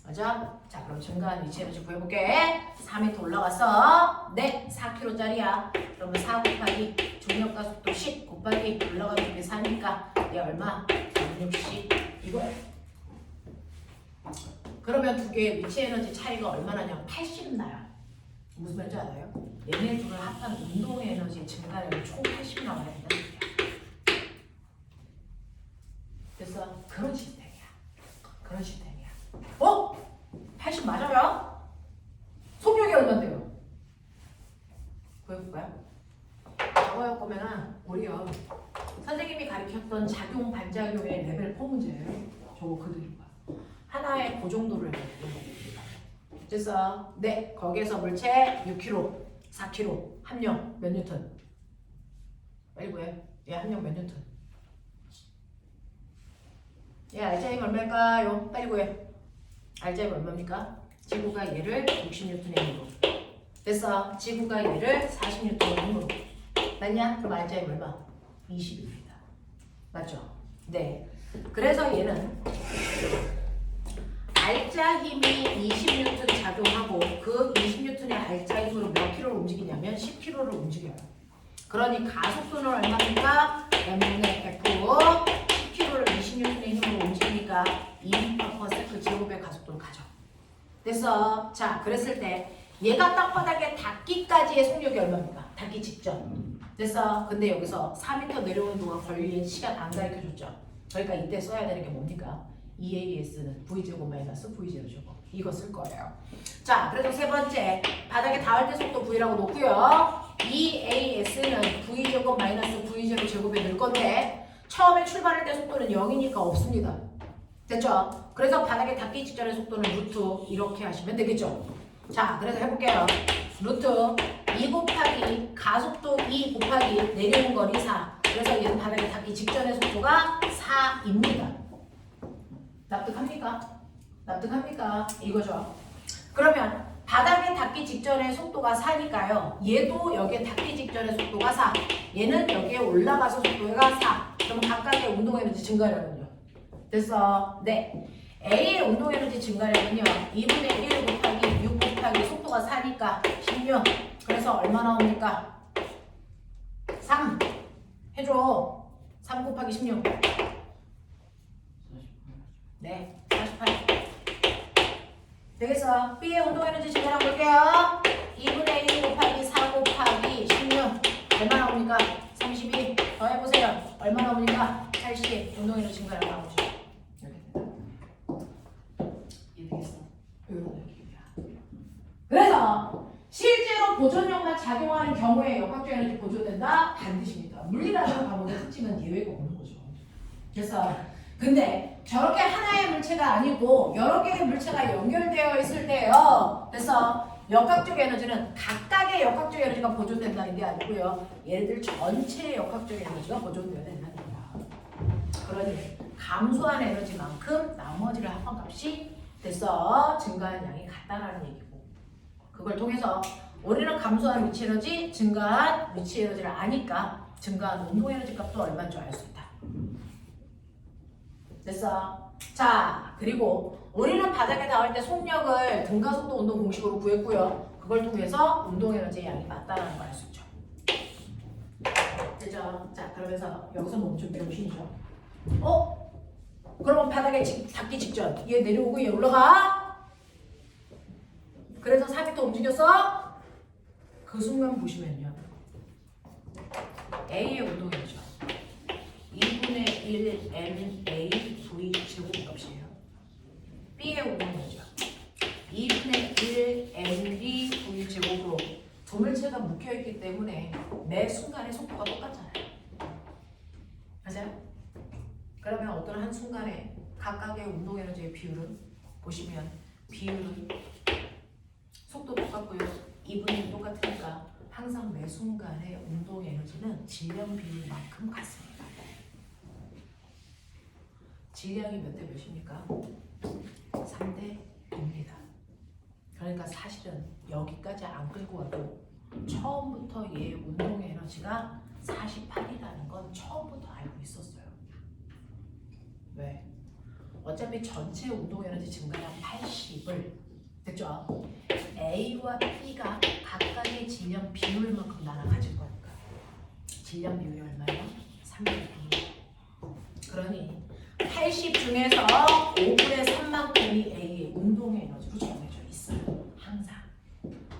맞아? 자, 그럼 증가한 위치 에너지 구해볼게. 4m 올라갔어. 네, 4kg짜리야. 그러면 4 곱하기 중력 가속도 10 곱하기 올라가는 게 4니까 얘 얼마? 160 이거야. 그러면 두 개의 위치 에너지 차이가 얼마나냐면 80 나요. 무슨 말인지 알아요? 얘네 둘을 합한 운동 에너지 증가량이 총 80 나와야 된다는 얘기야. 됐어? 그런 시스템이야. 그런 시스템이야. 80 맞아요? 속력이 얼마인데요? 보여볼까요? 저거요 보면은 우리요 선생님이 가르쳤던 작용 반작용의 레벨 4 문제예요. 저거 그대로가 하나의 고정도를 해가지고 됐어? 네, 거기에서 물체 6kg, 4kg, 함량 몇 뉴턴? 빨리 구해. 얘 함량 몇 뉴턴? 얘 알짜이가 얼마일까요? 빨리 구해. 알짜이가 얼마입니까? 지구가 얘를 60뉴턴의 힘으로 됐어? 지구가 얘를 40뉴턴의 힘으로 맞냐? 그럼 알짜이가 얼마? 20입니다. 맞죠? 네. 그래서 얘는 알짜 힘이 20뉴턴 작용하고 그 20뉴턴의 알짜 힘으로 몇 킬로를 움직이냐면 10킬로를 움직여요. 그러니 가속도는 얼마입니까? m분의 f 10킬로를 20뉴턴의 힘으로 움직이니까 2m/s 제곱의 가속도를 가져. 됐어? 자, 그랬을 때 얘가 땅바닥에 닿기까지의 속력이 얼마입니까? 닿기 직전. 됐어? 근데 여기서 4m 내려오는 동안 걸린 시간 안 가르쳐줬죠? 그러니까 이때 써야 되는 게 뭡니까? EAS는 V제곱 마이너스 V제곱 이거 쓸 거예요. 자, 그래서 세 번째 바닥에 닿을 때 속도 V라고 놓고요. EAS는 V제곱 마이너스 V제곱 제곱에 넣을 건데 처음에 출발할 때 속도는 0이니까 없습니다. 됐죠? 그래서 바닥에 닿기 직전의 속도는 루트 이렇게 하시면 되겠죠? 자, 그래서 해볼게요. 루트 2 곱하기 가속도 2 곱하기 내려온 거리 4. 그래서 얘는 바닥에 닿기 직전의 속도가 4입니다. 납득합니까? 납득합니까? 이거죠. 그러면 바닥에 닿기 직전의 속도가 4니까요. 얘도 여기에 닿기 직전의 속도가 4. 얘는 여기에 올라가서 속도가 4. 그럼 각각의 운동 에너지 증가량은요? 됐어? 네. A의 운동 에너지 증가량은요. 2분의 1 곱하기 6 곱하기 속도가 4니까 16. 그래서 얼마 나옵니까? 3. 해줘. 3 곱하기 16. 네, 48. 되겠어? B의 운동 에너지 증가량 볼게요. 2분의 1 곱하기 4 곱하기 16. 얼마 나옵니까? 32. 더 해보세요. 얼마 나옵니까? 80. 운동 에너지 증가량 나오죠. 이해되겠어? 이런 느낌이야. 그래서 실제로 보존력만 작용하는 경우에 역학적 에너지 보존된다? 반드시입니다. 물리라는 과목의 특징은 예외가 없는 거죠. 그래서 근데 저렇게 하나의 물체가 아니고 여러 개의 물체가 연결되어 있을 때요. 그래서 역학적 에너지는 각각의 역학적 에너지가 보존된다는 게 아니고요. 얘들 전체의 역학적 에너지가 보존되어야 된다는 거야. 그러니 감소한 에너지만큼 나머지를 합한 값이 됐어. 증가한 양이 같다라는 얘기고. 그걸 통해서 우리는 감소한 위치 에너지, 증가한 위치 에너지를 아니까 증가한 운동 에너지 값도 얼마인 줄 알 수 있다. 됐어. 자, 그리고 우리는 바닥에 닿을 때 속력을 등가속도 운동 공식으로 구했고요. 그걸 통해서 운동 에너지의 양이 맞다라는 걸 알 수 있죠. 되죠? 자, 그러면서 여기서 멈춘 병신이죠. 그러면 바닥에 닿기 직전 얘 내려오고 얘 올라가. 그래서 4m 움직였어. 그 순간 보시면요, A의 운동이죠. 2분의 1 MA V 제곱값이에요. B의 운동이죠. 2분의 1 MB V 제곱으로 조물체가 묶여있기 때문에 매 순간의 속도가 똑같잖아요. 맞아요? 그러면 어떤 한 순간에 각각의 운동 에너지의 비율은 보시면 비율은 속도 똑같고요. 2분의 1 똑같으니까 항상 매 순간의 운동 에너지는 질량 비율만큼 같습니다. 질량이 몇 대 몇입니까? 3대 2입니다. 그러니까 사실은 여기까지 안 끌고 와도 처음부터 얘 운동 에너지가 48이라는 건 처음부터 알고 있었어요. 왜? 어차피 전체 운동 에너지 증가량 80을 됐죠? A와 B가 각각의 질량 비율만큼 나눠 가질 거니까. 질량 비율이 얼마예요? 3분의 2. 그러니 80 중에서 5분의 3만큼이 A의 운동 에너지로 정해져 있어요. 항상.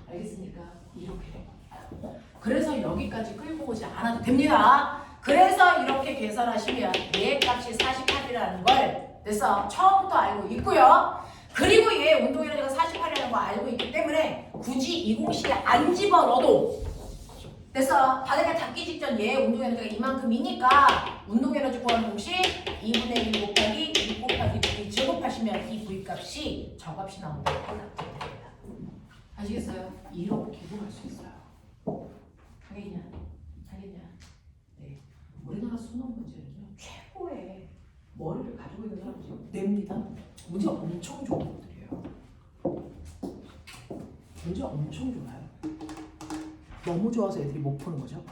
알겠습니까? 이렇게 된 겁니다. 그래서 여기까지 끌고 오지 않아도 됩니다. 그래서 이렇게 계산하시면 얘 값이 48이라는 걸 됐어. 처음부터 알고 있고요. 그리고 얘 운동 에너지가 48이라는 거 알고 있기 때문에 굳이 이 공식에 안 집어넣어도 됐어. 바닥에 닿기 직전 얘 운동 에너지가 이만큼이니까 운동 에너지 구하는 공식 2분의 1 곱하기 2 곱하기 V 제곱하시면 이 V 값이 저 값이 나온다고 생각됩니다. 아시겠어요? 이렇게도 할 수 있어요. 하겠냐? 하겠냐? 네. 우리나라 수능 문제는요, 최고의 머리를 가지고 있는 사람들이 냅니다. 문제 엄청 좋은 것들이에요. 문제 엄청 좋아요. 너무 좋아서 애들이 못 푸는 거죠.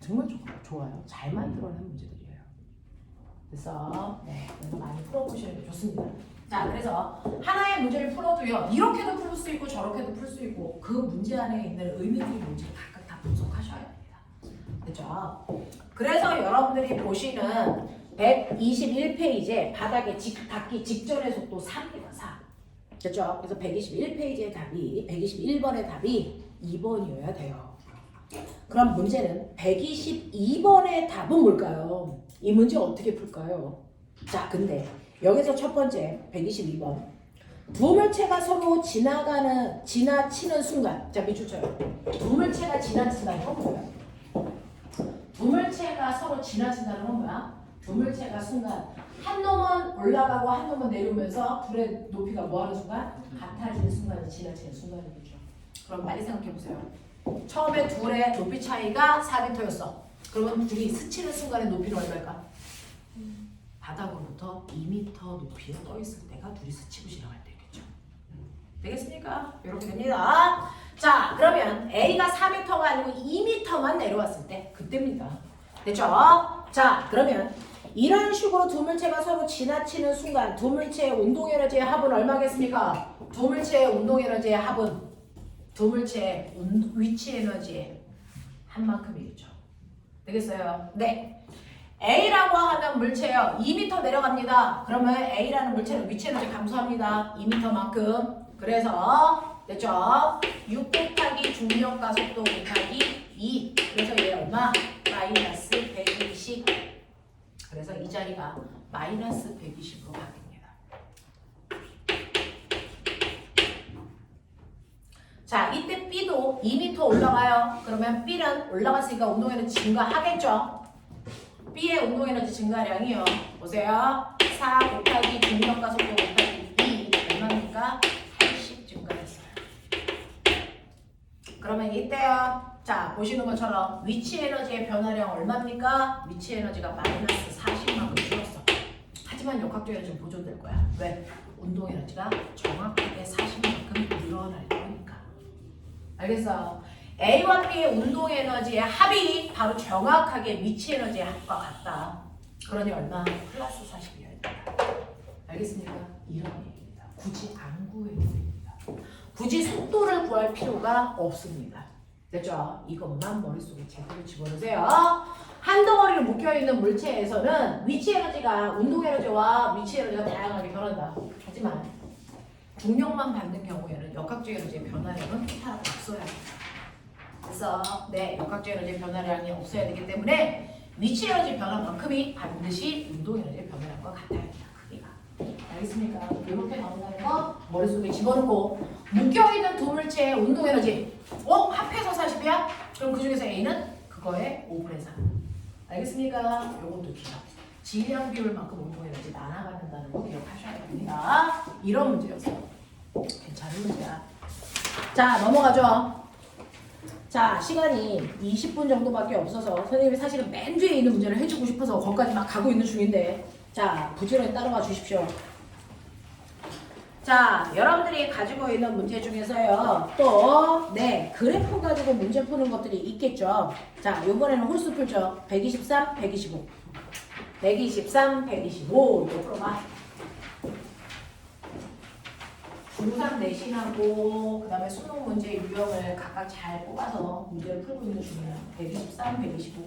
정말 좋아요. 잘 만들어낸 문제들이에요. 그래서 네, 그래서 많이 풀어보시는 게 좋습니다. 자, 그래서 하나의 문제를 풀어도요, 이렇게도 풀 수 있고 저렇게도 풀 수 있고 그 문제 안에 있는 의미들이 뭔지 각각 다 분석하셔야 됩니다. 그렇죠? 그래서 여러분들이 보시는 121페이지에 바닥에 닿기 직전의 속도 3입니다. 4. 됐죠? 그래서 121페이지의 답이 121번의 답이 2번이어야 돼요. 그럼 문제는 122번의 답은 뭘까요? 이 문제 어떻게 풀까요? 자, 근데 여기서 첫 번째 122번 두 물체가 서로 지나치는 순간. 자, 밑줄 쳐요. 두 물체가 지나친다는 건 뭐야? 두 물체가 서로 지나친다는 건 뭐야? 두 물체가 순간 한 놈은 올라가고 한 놈은 내려오면서 둘의 높이가 뭐하는 순간? 같아지는 순간이 지나치는 순간이겠죠. 그럼 빨리 생각해보세요. 처음에 둘의 높이 차이가 4m였어. 그러면 둘이 스치는 순간의 높이는 얼마일까? 바닥으로부터 2m 높이에 떠있을 때가 둘이 스치고 지나갈 때겠죠. 되겠습니까? 이렇게 됩니다. 자, 그러면 A가 4m가 아니고 2m만 내려왔을 때 그때입니다. 됐죠? 자, 그러면 이런 식으로 두 물체가 서로 지나치는 순간 두 물체의 운동 에너지의 합은 얼마겠습니까? 두 물체의 운동 에너지의 합은 두 물체의 위치 에너지의 합만큼이겠죠. 되겠어요? 네. A라고 하는 물체요, 2m 내려갑니다. 그러면 A라는 물체는 위치 에너지 감소합니다. 2m만큼. 그래서 됐죠? 6 곱하기 중력과 속도 곱하기 2. 그래서 얘 얼마? 마이너스 120. 그래서 이 자리가 마이너스 120으로 바뀝니다. 자, 이때 B도 2m 올라가요. 그러면 B는 올라갔으니까 운동에너지 증가하겠죠. B의 운동에너지 증가량이요, 보세요. 4 곱하기 중력과 속도 곱하기 2 얼마입니까? 80 증가했어요. 그러면 이때요, 자, 보시는 것처럼 위치 에너지의 변화량 얼마입니까? 위치 에너지가 마이너스 40만큼 줄었어. 하지만 하지만 역학적 에너지는 보존될 거야. 왜? 운동 에너지가 정확하게 40만큼 늘어날 거니까. 알겠어? A와 B의 운동 에너지의 합이 바로 정확하게 미치 에너지의 합과 같다. 그러니 얼마? 플러스 40이어야 된다. 알겠습니까? 이런 얘기입니다. 굳이 안 구해도 됩니다. 굳이 속도를 구할 필요가 없습니다. 됐죠? 이것만 머릿속에 제대로 집어넣으세요. 한 덩어리로 묶여있는 물체에서는 위치 에너지가 운동 에너지와 위치 에너지가 다양하게 변한다. 하지만 중력만 받는 경우에는 역학적 에너지의 변화량은 따로 없어야 합니다. 그래서 역학적 에너지의 변화량이 없어야 되기 때문에 위치 에너지 변화만큼이 반드시 운동 에너지의 변화량과 같아야 합니다. 크기가. 알겠습니까? 이렇게 나온다는 거 머릿속에 집어넣고 묶여있는 두 물체의 운동 에너지 합해서 40이야? 그럼 그 중에서 A는 그거의 5분의 3. 알겠습니까? 요것도 기억. 질량 비율만큼 운동 에너지 나눠받는다는 거 기억하셔야 됩니다. 이런 문제였어요. 괜찮은 문제야. 자, 넘어가죠. 자, 시간이 20분 정도밖에 없어서 선생님이 사실은 맨 뒤에 있는 문제를 해주고 싶어서 거기까지 막 가고 있는 중인데, 자, 부지런히 따라와 주십시오. 자, 여러분들이 가지고 있는 문제 중에서요, 또, 그래프 가지고 문제 푸는 것들이 있겠죠. 자, 요번에는 홀수 풀죠. 123, 125. 123, 125. 이거 풀어봐. 중3 내신하고, 그 다음에 수능 문제 유형을 각각 잘 뽑아서 문제를 풀고 있는 중이에요. 123, 125.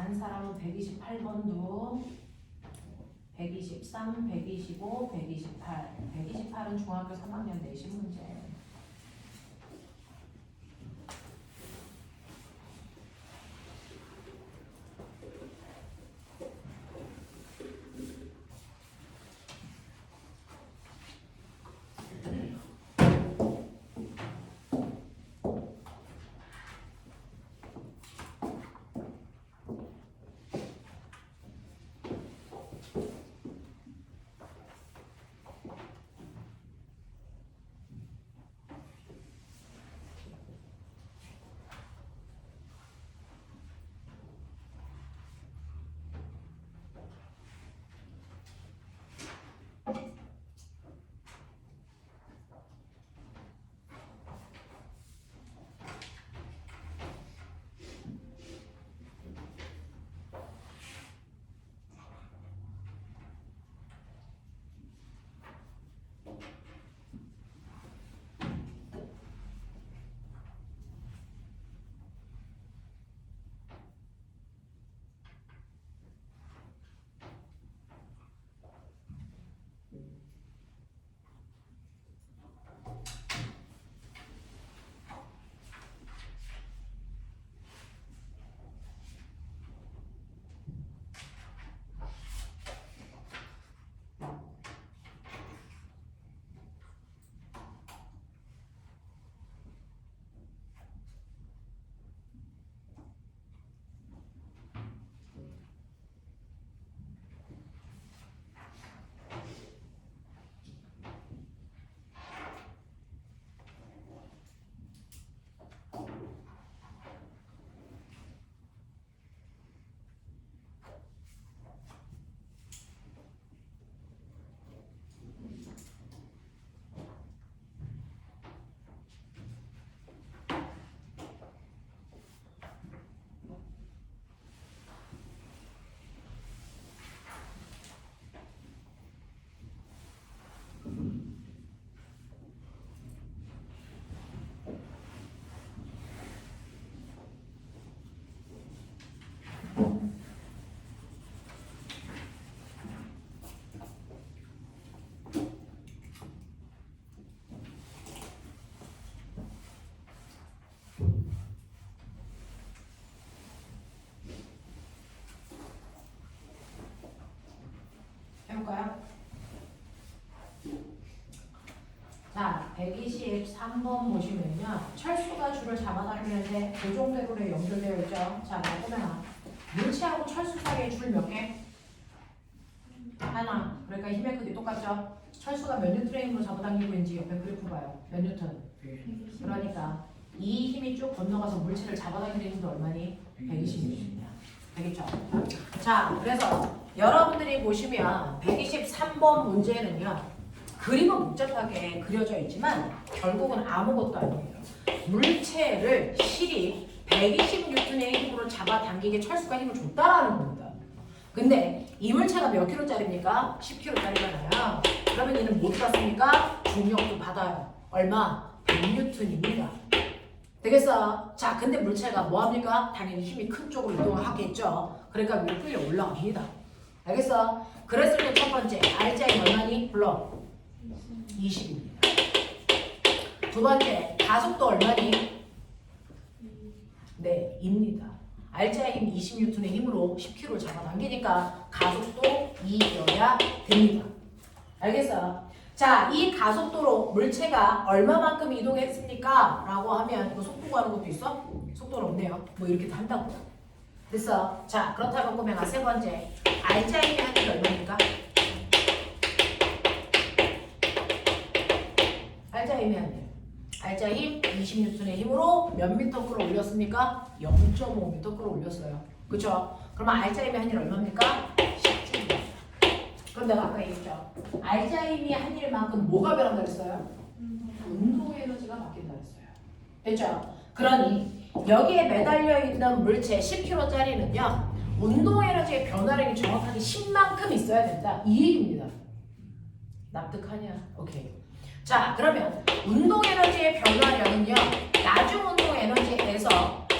한 사람은 128번도 123, 125, 128. 128은 중학교 3학년 내신 문제. 해볼까요? 자, 123번 보시면요. 철수가 줄을 잡아당기는데 고정대로로 연결되어 있죠. 자, 보면 물체하고 철수 사이에 줄 몇 개? 하나. 그러니까 힘의 크기 똑같죠? 철수가 몇 뉴턴의 힘으로 잡아당기고 있는지 옆에 그래프 봐요. 몇 뉴턴? 그러니까 이 힘이 쭉 건너가서 물체를 잡아당기는 힘도 얼마니? 120뉴턴이야. 되겠죠? 자, 그래서 여러분들이 보시면 123번 문제는요. 그림은 복잡하게 그려져 있지만 결국은 아무것도 아니에요. 물체를 실이 120뉴턴의 힘으로 잡아당기게 철수가 힘을 줬다라는 겁니다. 근데 이 물체가 몇 킬로짜리입니까? 10킬로짜리잖아요. 그러면 얘는 못 받습니까? 중력도 받아요. 얼마? 100뉴턴입니다. 되겠어? 자, 근데 물체가 뭐합니까? 당연히 힘이 큰 쪽으로 이동하겠죠. 그러니까 위로 끌려 올라갑니다. 알겠어? 그랬을 때 첫 번째 R자의 얼마니? 불러 20입니다. 두 번째 가속도 얼마니? 네, 입니다. R자의 힘 20뉴턴의 힘으로 10kg를 잡아당기니까 가속도 2여야 됩니다. 알겠어? 자, 이 가속도로 물체가 얼마만큼 이동했습니까? 라고 하면 이거 속도 구하는 것도 있어? 속도는 없네요. 뭐 이렇게 다 한다고. 됐어? 자, 그렇다고 보면 세 번째 R자의 힘이 한 게 얼마입니까? R자의 힘이 한 게. R자의 힘 20뉴턴의 힘으로 몇 미터 끌어올렸습니까? 0.5m 끌어올렸어요. 그쵸? 그러면 R자의 힘이 한 일 얼마입니까? 10J입니다. 그럼 내가 아까 얘기했죠. R자의 힘이 한 일만큼 뭐가 변한다 그랬어요? 운동 에너지가 바뀐다 그랬어요. 됐죠? 그러니 여기에 매달려 있는 물체 10kg짜리는요. 운동 에너지의 변화량이 정확하게 10만큼 있어야 된다. 이 얘기입니다. 납득하냐? 오케이. 자, 그러면 운동 에너지의 변화량은요. 나중 운동 에너지에서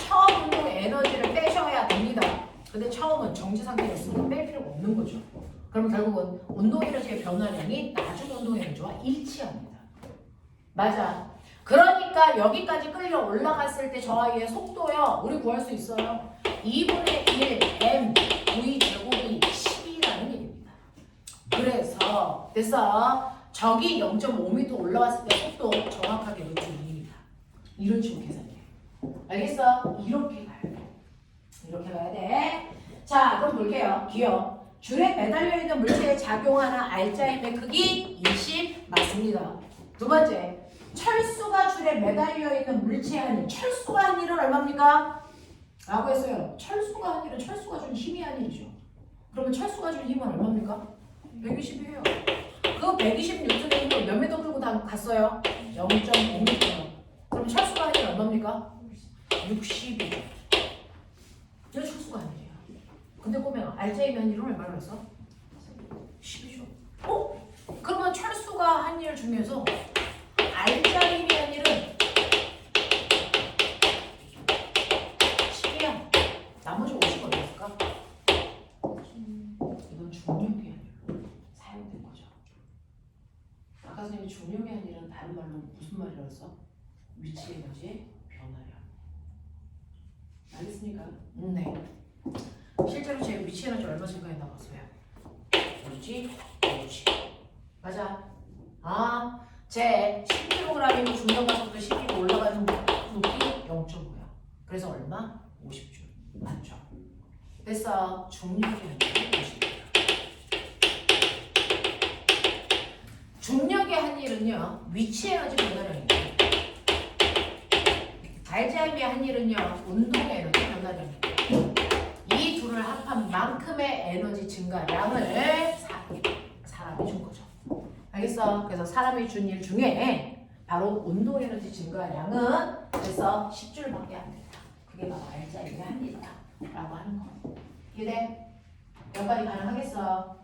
처음 운동 에너지를 빼셔야 됩니다. 근데 처음은 정지 상태였으니까 뺄 필요가 없는 거죠. 그럼 결국은 운동 에너지의 변화량이 나중 운동 에너지와 일치합니다. 맞아. 그러니까 여기까지 끌려 올라갔을 때 저 아이의 속도요. 우리 구할 수 있어요. 2분의 1 m v 제곱이 10이라는 얘기입니다. 그래서 됐어. 저기 0.5m 올라왔을 때 속도 정확하게 몇 줄입니다. 이런 식으로 계산해요. 알겠어? 이렇게 가야 돼. 이렇게 가야 돼. 자, 그럼 볼게요. 기억. 줄에 매달려 있는 물체에 작용하는 알짜임의 크기 20 맞습니다. 두 번째. 철수가 줄에 매달려 있는 물체의 한일. 철수가 한 일은 얼마입니까? 라고 했어요. 철수가 한 일은 철수가 준 힘이 한 일이죠. 그러면 철수가 준 힘은 얼마입니까? 120이에요. 그 120N의 힘을 몇 미터 끌고 갔어요? 0.5m. 그럼 철수가 한 일은 얼마입니까? 60이죠. 이거 철수가 한 일이야. 근데 보면 알짜임이 한 일은 얼마나 했어? 10이죠. 어? 그러면 철수가 한 일 중에서 알짜임이 한 일은 10이야. 나머지 50 어디였을까? 이건 중력의 한 일로 사용된 거죠. 아까 선생님이 중력의 한 일은 다른 말로 무슨 말이라고 했어? 위치 에너지의 변화량. 알겠습니까? 네. 실제로 제 위치 에너지 얼마 증가했나 봤어요. 그렇지? 50. 맞아. 아, 제 10kg이고 중력 가속도 10kg 올라가는 높이 0.5야. 그래서 얼마? 50줄. 맞죠? 됐어. 중력의 한 일은 50. 중력의 한 일은요. 위치 에너지 변화량입니다. 알짜임의 한 일은요. 운동 에너지 변화량입니다. 이 둘을 합한 만큼의 에너지 증가량을 사람이 준 거죠. 알겠어? 그래서 사람이 준 일 중에 바로 운동 에너지 증가량은 그래서 10줄밖에 안 된다. 그게 바로 알짜임의 한 일이다. 라고 하는 거. 이해돼? 여기까지 가능하겠어?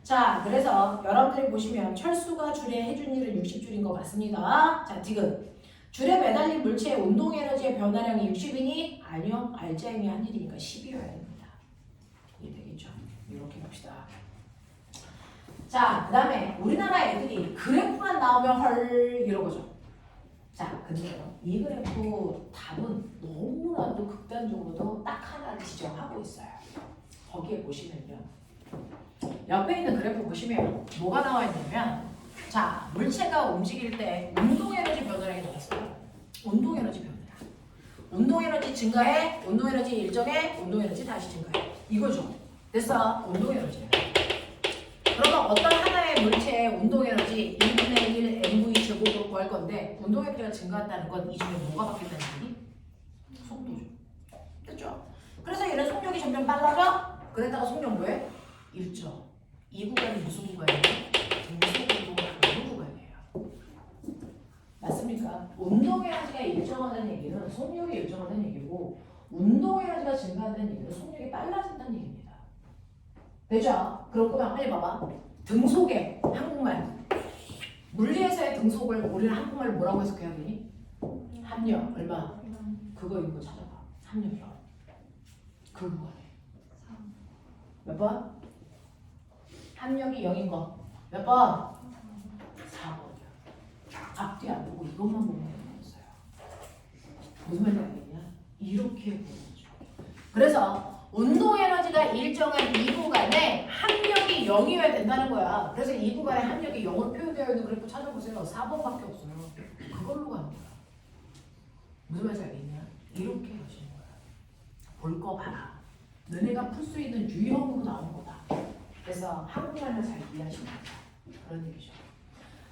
자, 그래서 여러분들이 보시면 철수가 줄에 해준 일은 60줄인 거 맞습니다. 자, 지금 줄에 매달린 물체의 운동 에너지의 변화량이 60이니? 아니요. 알짜임이 한 일이니까 10이어야 됩니다. 이해되겠죠? 이렇게 봅시다. 자, 그 다음에 우리나라 애들이 그래프만 나오면 헐 이러고죠. 자, 근데요. 이 그래프 답은 너무나도 극단적으로도 딱 하나를 지정하고 있어요. 거기에 보시면요. 옆에 있는 그래프 보시면 뭐가 나와 있냐면 자, 물체가 움직일 때 운동 에너지 변화량이 나왔어요. 운동 에너지 변화량. 운동 에너지 증가해, 운동 에너지 일정해, 운동 에너지 다시 증가해. 이거죠. 됐어? 운동 에너지. 그러면 어떤 하나의 물체의 운동 에너지 1분의 1 mv 제곱으로 구할 건데 운동 에너지가 증가한다는 건 이 중에 뭐가 바뀌었다는 얘기? 속도죠. 됐죠? 그래서 얘는 속력이 점점 빨라져. 그랬다가 속력 뭐해? 일정. 이 구간이 무슨 구간이에요? 등속 구간이에요. 맞습니까? 운동 에너지가 일정하다는 얘기는 속력이 일정하다는 얘기고 운동 에너지가 증가한다는 얘기는 속력이 빨라진다는 얘기입니다. 되죠? 그럴 거면 빨리 봐봐. 등속의 한국말. 물리에서의 등속을 우리는 한국말로 뭐라고 해석해야 되니? 합력. 얼마? 그거 이거 찾아봐. 합력이요. 그 구간에. 몇 번? 합력이 0인 거. 몇 번? 4번이야. 앞뒤 안 보고 이것만 보면 되는 거였어요. 무슨 말인지 알겠냐? 이렇게 보는 거죠. 그래서 운동 에너지가 일정한 이 구간에 합력이 0이어야 된다는 거야. 그래서 이 구간에 합력이 0으로 표현되어 있는 그래프 찾아보세요. 4번밖에 없어요. 그걸로 가는 거야. 무슨 말인지 알겠냐? 이렇게 하시는 거야. 볼 거 봐라. 너네가 풀 수 있는 유형으로 나오는 거다. 그래서 한국말만 잘 이해하시면 된다. 그런 얘기죠.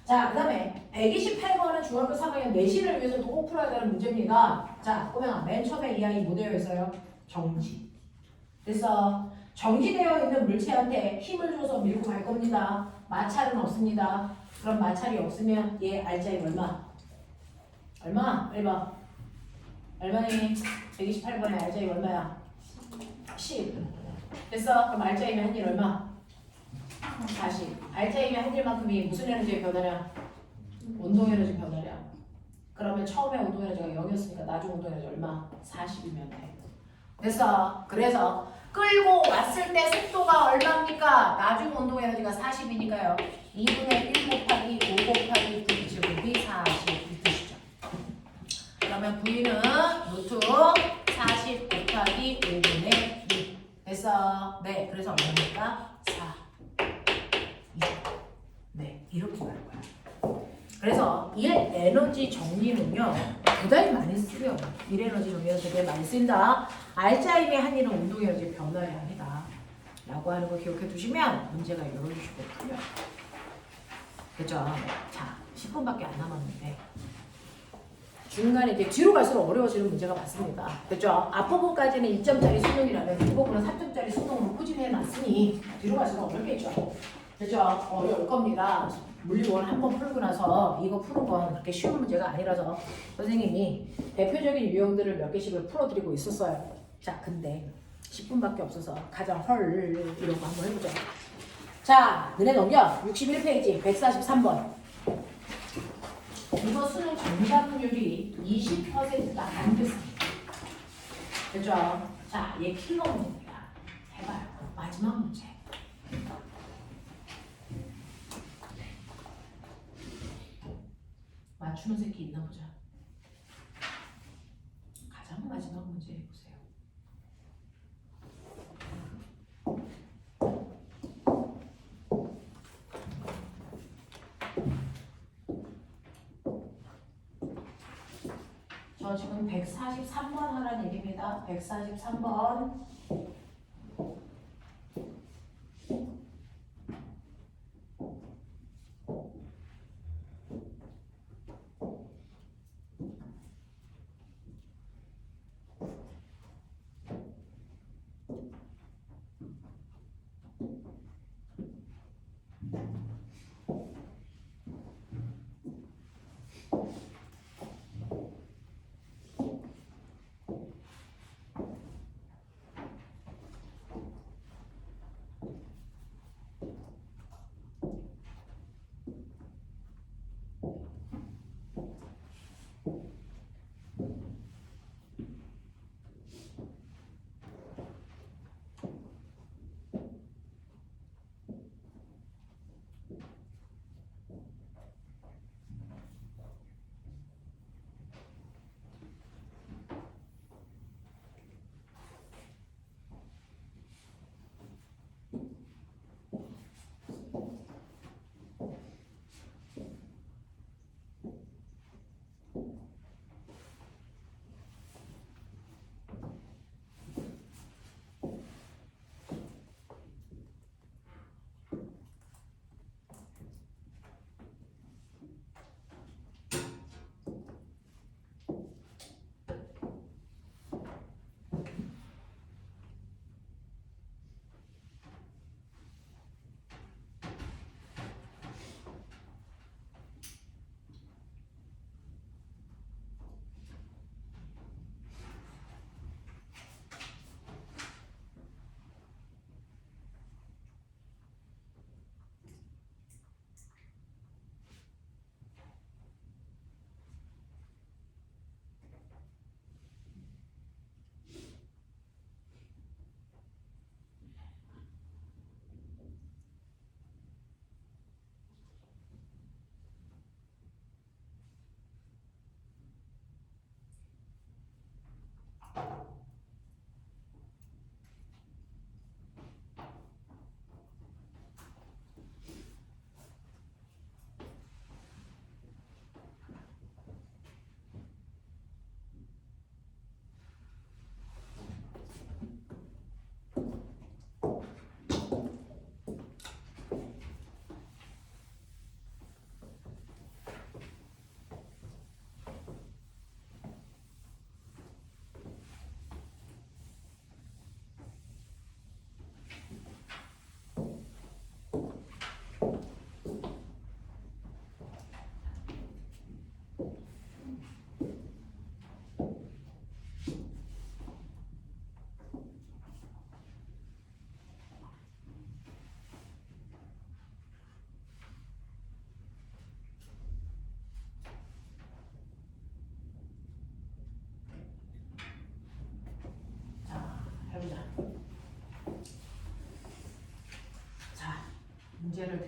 자, 그 다음에 128번은 중학교 3학년 내신을 위해서도 꼭 풀어야 되는 문제입니다. 자, 꼬맹아, 맨 처음에 이 아이 뭐 되어 있어요? 정지. 그래서 정지되어 있는 물체한테 힘을 줘서 밀고 갈 겁니다. 마찰은 없습니다. 그럼 마찰이 없으면 얘 알짜임 얼마? 얼마? 빨리 봐. 얼마니? 128번에 알짜임 얼마야? 10. 됐어? 그럼 알짜임이 한 일 얼마? 40. 알짜임이 한 일만큼이 무슨 에너지의 변화량? 운동 에너지 변화량. 그러면 처음에 운동 에너지가 0이었으니까 나중 운동 에너지 얼마? 40이면 돼. 됐어? 그래서 끌고 왔을 때 속도가 얼마입니까? 나중 운동 에너지가 40이니까요. 2분의 1 곱하기 5 곱하기 9 제곱이 40 이 뜻이죠. 그러면 V는 루트 40 곱하기 5분의 6 됐어. 네, 그래서 얼마입니까? 4 2 네, 이렇게 갈 거야. 그래서 일 에너지 정리는요 부담이 많이 쓰여요. 일 에너지 정리는 되게 많이 쓴다. 알짜임의 한일은 운동 에너지 변화의 한이다 라고 하는 거 기억해 두시면 문제가 열어주시고 풀려요. 그죠? 자, 10분밖에 안 남았는데 중간에 이제 뒤로 갈수록 어려워지는 문제가 많습니다. 그죠? 앞부분까지는 2점짜리 수능이라면 뒷부분은 3점짜리 수능으로 포진해 놨으니 뒤로 갈수록 어렵겠죠? 그죠? 어려울 겁니다. 물리원 한번 풀고 나서 이거 푸는 건 그렇게 쉬운 문제가 아니라서 선생님이 대표적인 유형들을 몇 개씩을 풀어드리고 있었어요. 자, 근데 10분밖에 없어서 가장 헐 이런 거 한번 해보자. 자, 눈에 넘겨. 61페이지 143번. 이거 수능 정답률이 20%가 안 됐습니다. 그죠? 자, 얘 킬러 문제입니다. 해봐요. 마지막 문제. 맞추는 새끼 있나 보자. 가장 마지막 문제 해보세요. 저 지금 143번 하라는 얘기입니다. 143번.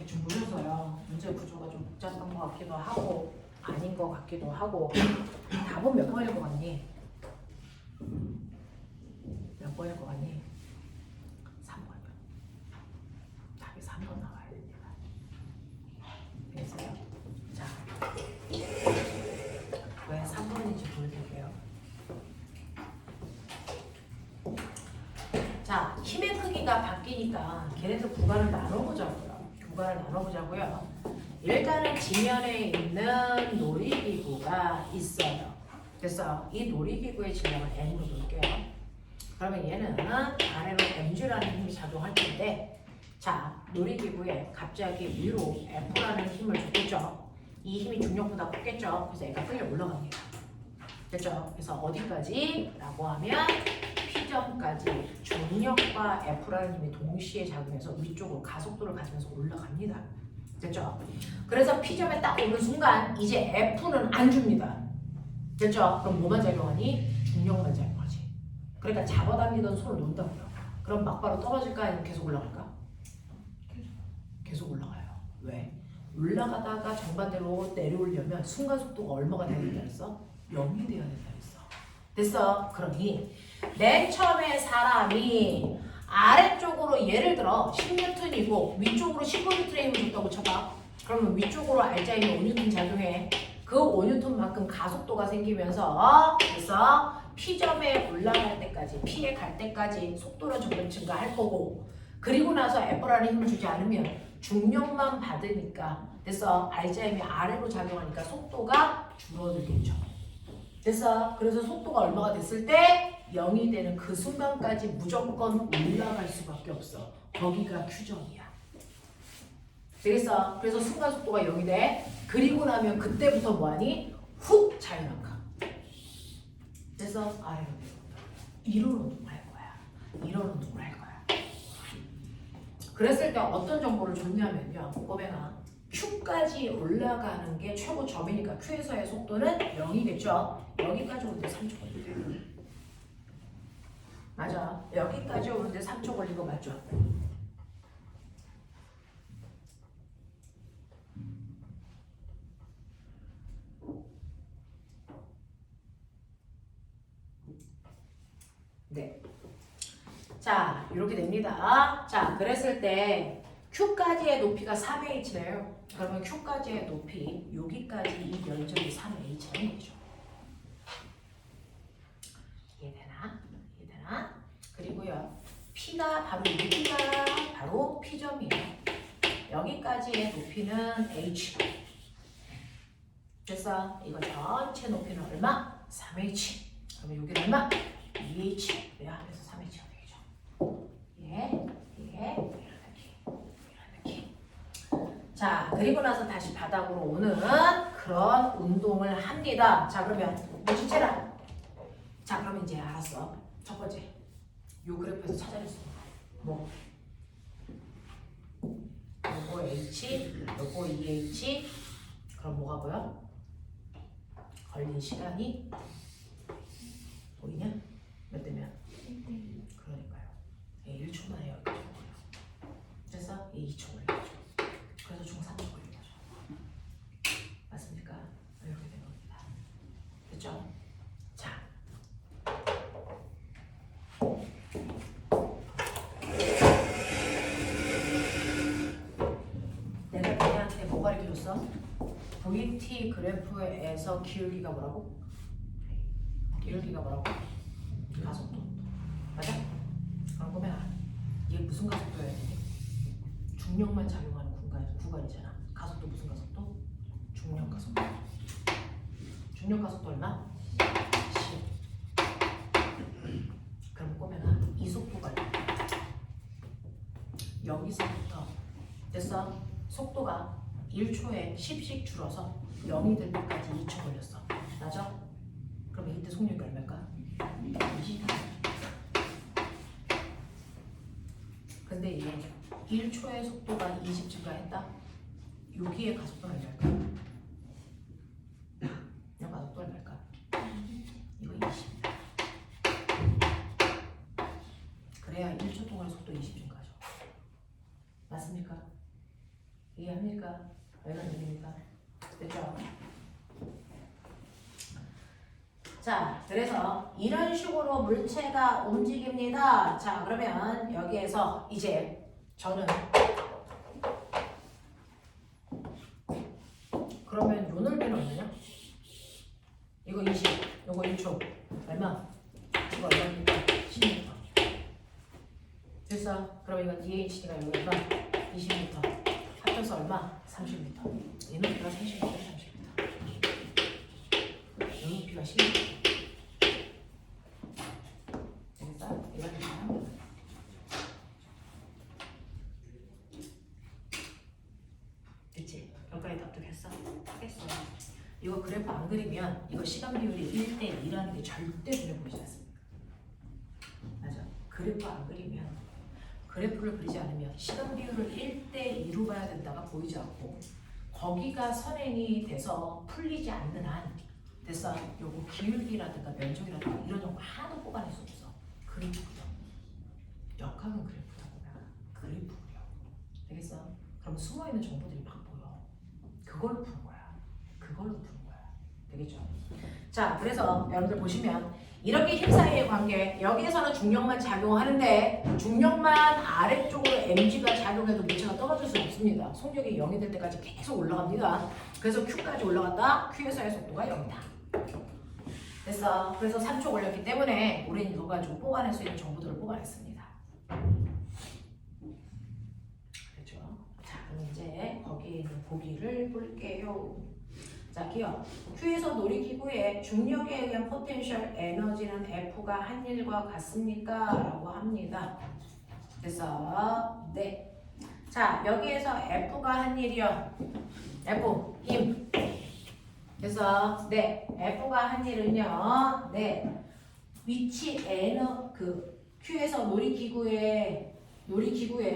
대충 모르서요. 문제 구조가 좀 복잡한 것 같기도 하고 아닌 것 같기도 하고. 답은 몇 번일 것 같니? 몇 번일 것 같니? 3번이요. 답이 3번 나와야 됩니다. 알겠어요? 자, 왜 3번인지 보여드릴게요. 자, 힘의 크기가 바뀌니까 걔네들 구간을 나눠보자고요. 일단은 지면에 있는 놀이기구가 있어요. 그래서 이 놀이기구의 질량을 M으로 놓을게요. 그러면 얘는 아래로 Mg라는 힘이 작용할 텐데, 자, 놀이기구에 갑자기 위로 F라는 힘을 줬겠죠. 이 힘이 중력보다 컸겠죠. 그래서 얘가 끌려 올라갑니다. 됐죠? 그래서 어디까지? 라고 하면 P점까지 중력과 F라는 힘이 동시에 작용해서 위쪽으로 가속도를 가지면서 올라갑니다. 됐죠? 그래서 P점에 딱 오는 순간 이제 F는 안 줍니다. 됐죠? 그럼 뭐만 작용하니? 중력만 작용하지. 그러니까 잡아당기던 손을 놓는다고요. 그럼 막바로 떨어질까? 아니면 계속 올라갈까? 계속 올라가요. 왜? 올라가다가 정반대로 내려오려면 순간 속도가 얼마가 돼야 된다 했어? 0이 돼야 된다 했어. 됐어? 그러니 맨 처음에 사람이 아래쪽으로 예를 들어 10N이고 위쪽으로 15N의 힘을 줬다고 쳐봐. 그러면 위쪽으로 알자임이 5N 작용해. 그 5N만큼 가속도가 생기면서 그래서 P점에 올라갈 때까지, P에 갈 때까지 속도는 점점 증가할 거고, 그리고 나서 F라는 힘을 주지 않으면 중력만 받으니까 됐어? 알자임이 아래로 작용하니까 속도가 줄어들겠죠. 됐어? 그래서 속도가 얼마가 됐을 때 0이 되는 그 순간까지 무조건 올라갈 수밖에 없어. 거기가 Q점이야. 되겠어? 그래서 순간 속도가 0이 돼. 그리고 나면 그때부터 뭐하니? 훅 자유낙하. 그래서 아래로 내려온다. 1호 운동을 할 거야. 1호 운동을 할 거야. 그랬을 때 어떤 정보를 줬냐면요. 꼬맹아. Q까지 올라가는 게 최고 점이니까 Q에서의 속도는 0이겠죠. 여기까지 오는데 3초 걸린대요. 맞아. 여기까지 오는데 3초 걸린 거 맞죠? 네. 자, 이렇게 됩니다. 자, 그랬을 때 Q까지의 높이가 3h래요. 그러면 Q까지의 높이, 여기까지 이 면적이 3h라는 얘기죠. 이해되나? 이해되나? 그리고요, P가 바로 여기가 바로 P점이에요. 여기까지의 높이는 h. 그래서 이거 전체 높이는 얼마? 3h. 그러면 여기는 얼마? 2h. 내가 하면서 3h가 되겠죠. 예, 이런 느낌. 자, 그리고 나서 다시 바닥으로 오는 그런 운동을 합니다. 자, 그러면 뭐지, 채라? 자, 그러면 이제 알았어. 첫 번째, 요 그래프에서 찾아냈어. 뭐? 요거 h, 요거 2h. 그럼 뭐가 보여? 걸린 시간이 보이냐? 몇 대면? 1대1. 그러니까요. 1초 만에 여기까지 온 거예요. 그래서 2초 걸리죠. 그래서 총 3초 걸린 거죠. 맞습니까? 이렇게 된 겁니다. 됐죠? 자. 내가 걔한테 뭐 가르쳐줬어? VT 그래프에서 기울기가 뭐라고? 기울기가 뭐라고? 가속도. 맞아? 그럼 꼬매라. 얘 무슨 가속도여야 돼? 중력만 작용하는 구간이잖아. 가속도 무슨 가속도? 중력 가속도. 중력 가속도 얼마? 10. 그럼 꼬매라. 이 속도가 얼마? 여기서부터 됐어? 속도가 1초에 10씩 줄어서 0이 될 때까지 2초 걸렸어. 맞아? 그럼 이때 속력이 얼마일까? 20. 근데 얘 1초의 속도가 20 증가했다? 여기에 가속도는 얼마일까? 이 가속도 얼마일까? 이거 20. 그래야 1초 동안 속도 20 증가하죠. 맞습니까? 이해합니까? 왜 그러십니까? 됐죠? 자, 그래서 이런 식으로 물체가 움직입니다. 자, 그러면 여기에서 이제 저는 그러면 요 넓이는 얼마냐? 이거 20, 요거 1초. 얼마? 이거 얼마입니까? 10m. 됐어? 그럼 이건 DHD가 여기 얼마? 20m. 합쳐서 얼마? 30m. 이 높이가 30m, 30m. 이 높이가 10m. 됐어? 이건 얼마야? 됐지? 여기까지 납득했어? 하겠어. 이거 그래프 안 그리면 이거 시간 비율이 1대 2라는 게 절대 눈에 보이지 않습니다. 맞아. 그래프 안 그리면 그래프를 그리지 않으면 시간 비율을 1대 2로 봐야 된다가 보이지 않고 거기가 선행이 돼서 풀리지 않는 한 됐어. 요거 기울기라든가 면적이라든가 이런 거 하나도 뽑아낼 수 없어. 그래프 그려. 역학은 그래프다 보면 그래프 그려. 되겠어? 그럼 숨어있는 정보들이 막 보여. 그걸로 푸는 거야. 그걸로 푸는 거야. 되겠죠? 자, 그래서 여러분들 보시면 이렇게 힘 사이의 관계, 여기에서는 중력만 작용하는데 중력만 아래쪽으로 mg가 작용해도 물체가 떨어질 수 없습니다. 속력이 0이 될 때까지 계속 올라갑니다. 그래서 q까지 올라갔다 q에서의 속도가 0이다. 됐어. 그래서 3초 올렸기 때문에 우리는 이거 가지고 뽑아낼 수 있는 정보들을 뽑아냈습니다. 그렇죠? 자, 그럼 이제 거기에 있는 보기를 볼게요. 자, 기억. Q에서 놀이기구의 중력에 의한 포텐셜 에너지는 F가 한 일과 같습니까? 라고 합니다. 그래서 네. 자, 여기에서 F가 한 일이요. F, 힘. 그래서 네. F가 한 일은요. 네. 위치 Q에서 놀이기구의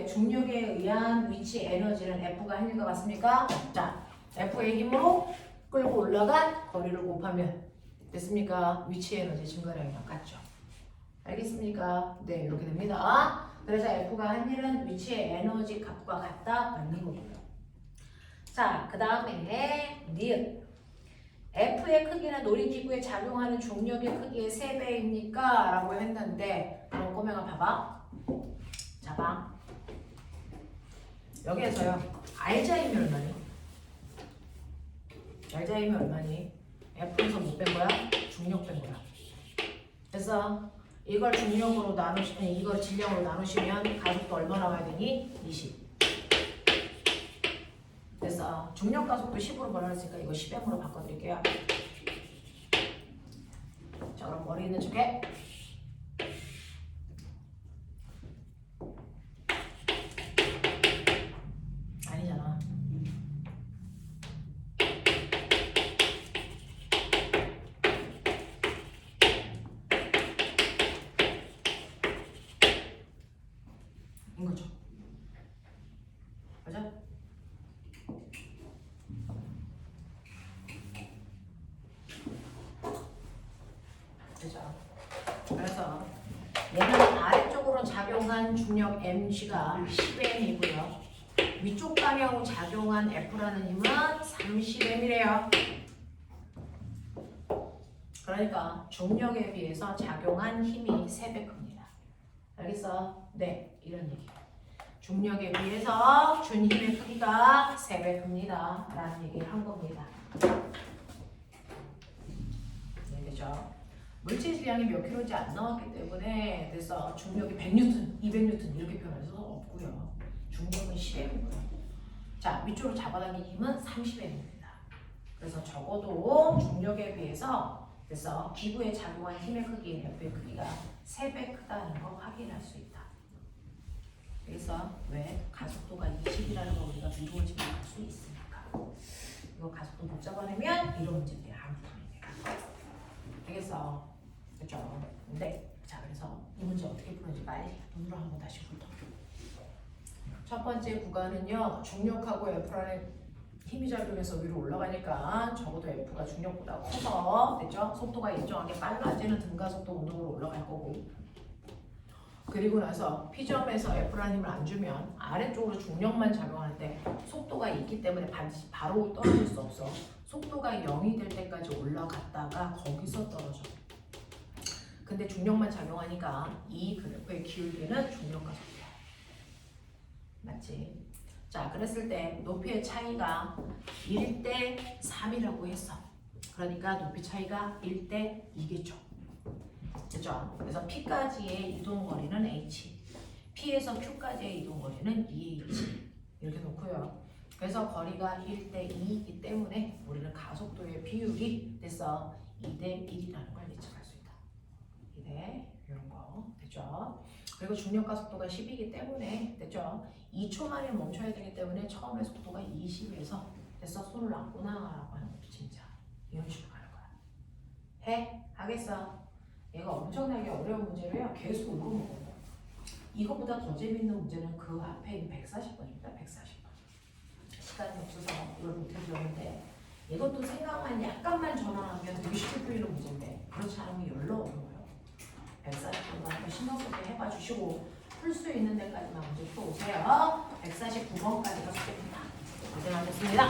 중력에 의한 위치 에너지는 F가 한 일과 같습니까? 자, F의 힘으로 끌고 올라간 거리를 곱하면 됐습니까? 위치 에너지 증가량이랑 같죠. 알겠습니까? 네, 이렇게 됩니다. 그래서 F가 한 일은 위치의 에너지 값과 같다 맞는 거고요. 자, 그 다음에 니은 F의 크기는 놀이기구에 작용하는 중력의 크기의 3배입니까? 라고 했는데 그럼 꼬맹아 봐봐. 자봐. 여기에서요. 알자이면 얼마니? 알자이면 얼마니? F에서 못 뺀 거야? 중력 뺀 거야. 그래서 이걸 중력으로 이걸 질량으로 나누시면 가속도 얼마 나와야 되니? 20. 됐어. 중력 가속도 10으로 벌어졌으니까 이거 10M으로 바꿔드릴게요. 자, 그럼 머리 있는 쪽에 아니잖아. 이거죠. 맞아? 그죠? 그래서 얘는 아래쪽으로 작용한 중력 mg가 10m이고요. 위쪽 방향으로 작용한 F라는 힘은 30m이래요. 그러니까 중력에 비해서 작용한 힘이 3배 큽니다. 알겠어? 네, 이런 얘기. 중력에 비해서 준 힘의 크기가 3배 큽니다. 라는 얘기를 한 겁니다. 네, 되죠? 물체 질량이 몇 킬로인지 안 나왔기 때문에 그래서 중력이 100N, 200N 이렇게 표현할 수 없고요. 중력은 10M이고요. 자, 위쪽으로 잡아당긴 힘은 30M입니다. 그래서 적어도 중력에 비해서 그래서 기구에 작용한 힘의 크기인 F의 크기가 3배 크다는 거 확인할 수 있다. 그래서 왜? 가속도가 20이라는 거 우리가 미루어 집어갈 수 있으니까. 이거 가속도 못 잡아내면 이런 문제들이 안 풀립니다. 되겠어? 그렇죠? 네. 자, 그래서 이 문제 어떻게 푸는지 빨리 눈으로 한번 다시 훑어볼게요. 첫 번째 구간은요. 중력하고 F라는 힘이 작용해서 위로 올라가니까 적어도 F가 중력보다 커서 됐죠? 속도가 일정하게 빨라지는 등가속도 운동으로 올라갈 거고 그리고 나서 P점에서 F라는 힘을 안 주면 아래쪽으로 중력만 작용할 때 속도가 있기 때문에 반드시 바로 떨어질 수 없어. 속도가 0이 될 때까지 올라갔다가 거기서 떨어져. 근데 중력만 작용하니까 이 그래프의 기울기는 중력과 속도야. 맞지? 자, 그랬을 때 높이의 차이가 1대 3이라고 했어. 그러니까 높이 차이가 1대 2겠죠. 그죠? 그래서 P까지의 이동거리는 H, P에서 Q까지의 이동거리는 2H 이렇게 놓고요. 그래서 거리가 1대 2이기 때문에 우리는 가속도의 비율이 됐어 2대 1이라는 걸 예측할 수 있다. 2대 이런 거 됐죠? 그리고 중력과 속도가 10이기 때문에 됐죠? 2초 만에 멈춰야 되기 때문에 처음에 속도가 20에서 됐어 손을 놨구나 라고 하는 것도 진짜 이런 식으로 가는 거야. 해? 하겠어? 얘가 엄청나게 어려운 문제로요. 계속 읽어먹어요. 이거보다 더 재밌는 문제는 그 앞에 있는 140번입니다. 140번. 시간이 없어서 이걸 못해주었는데 이것도 생각만 약간만 전환하면 되게 쉽게 풀리는 문제인데 그렇지 않으면 열로 어려워요. 140번도 한번 신경 쓰게 해봐 주시고 풀 수 있는 데까지만 문제 풀어오세요. 149번까지가 숙제입니다. 고생하셨습니다.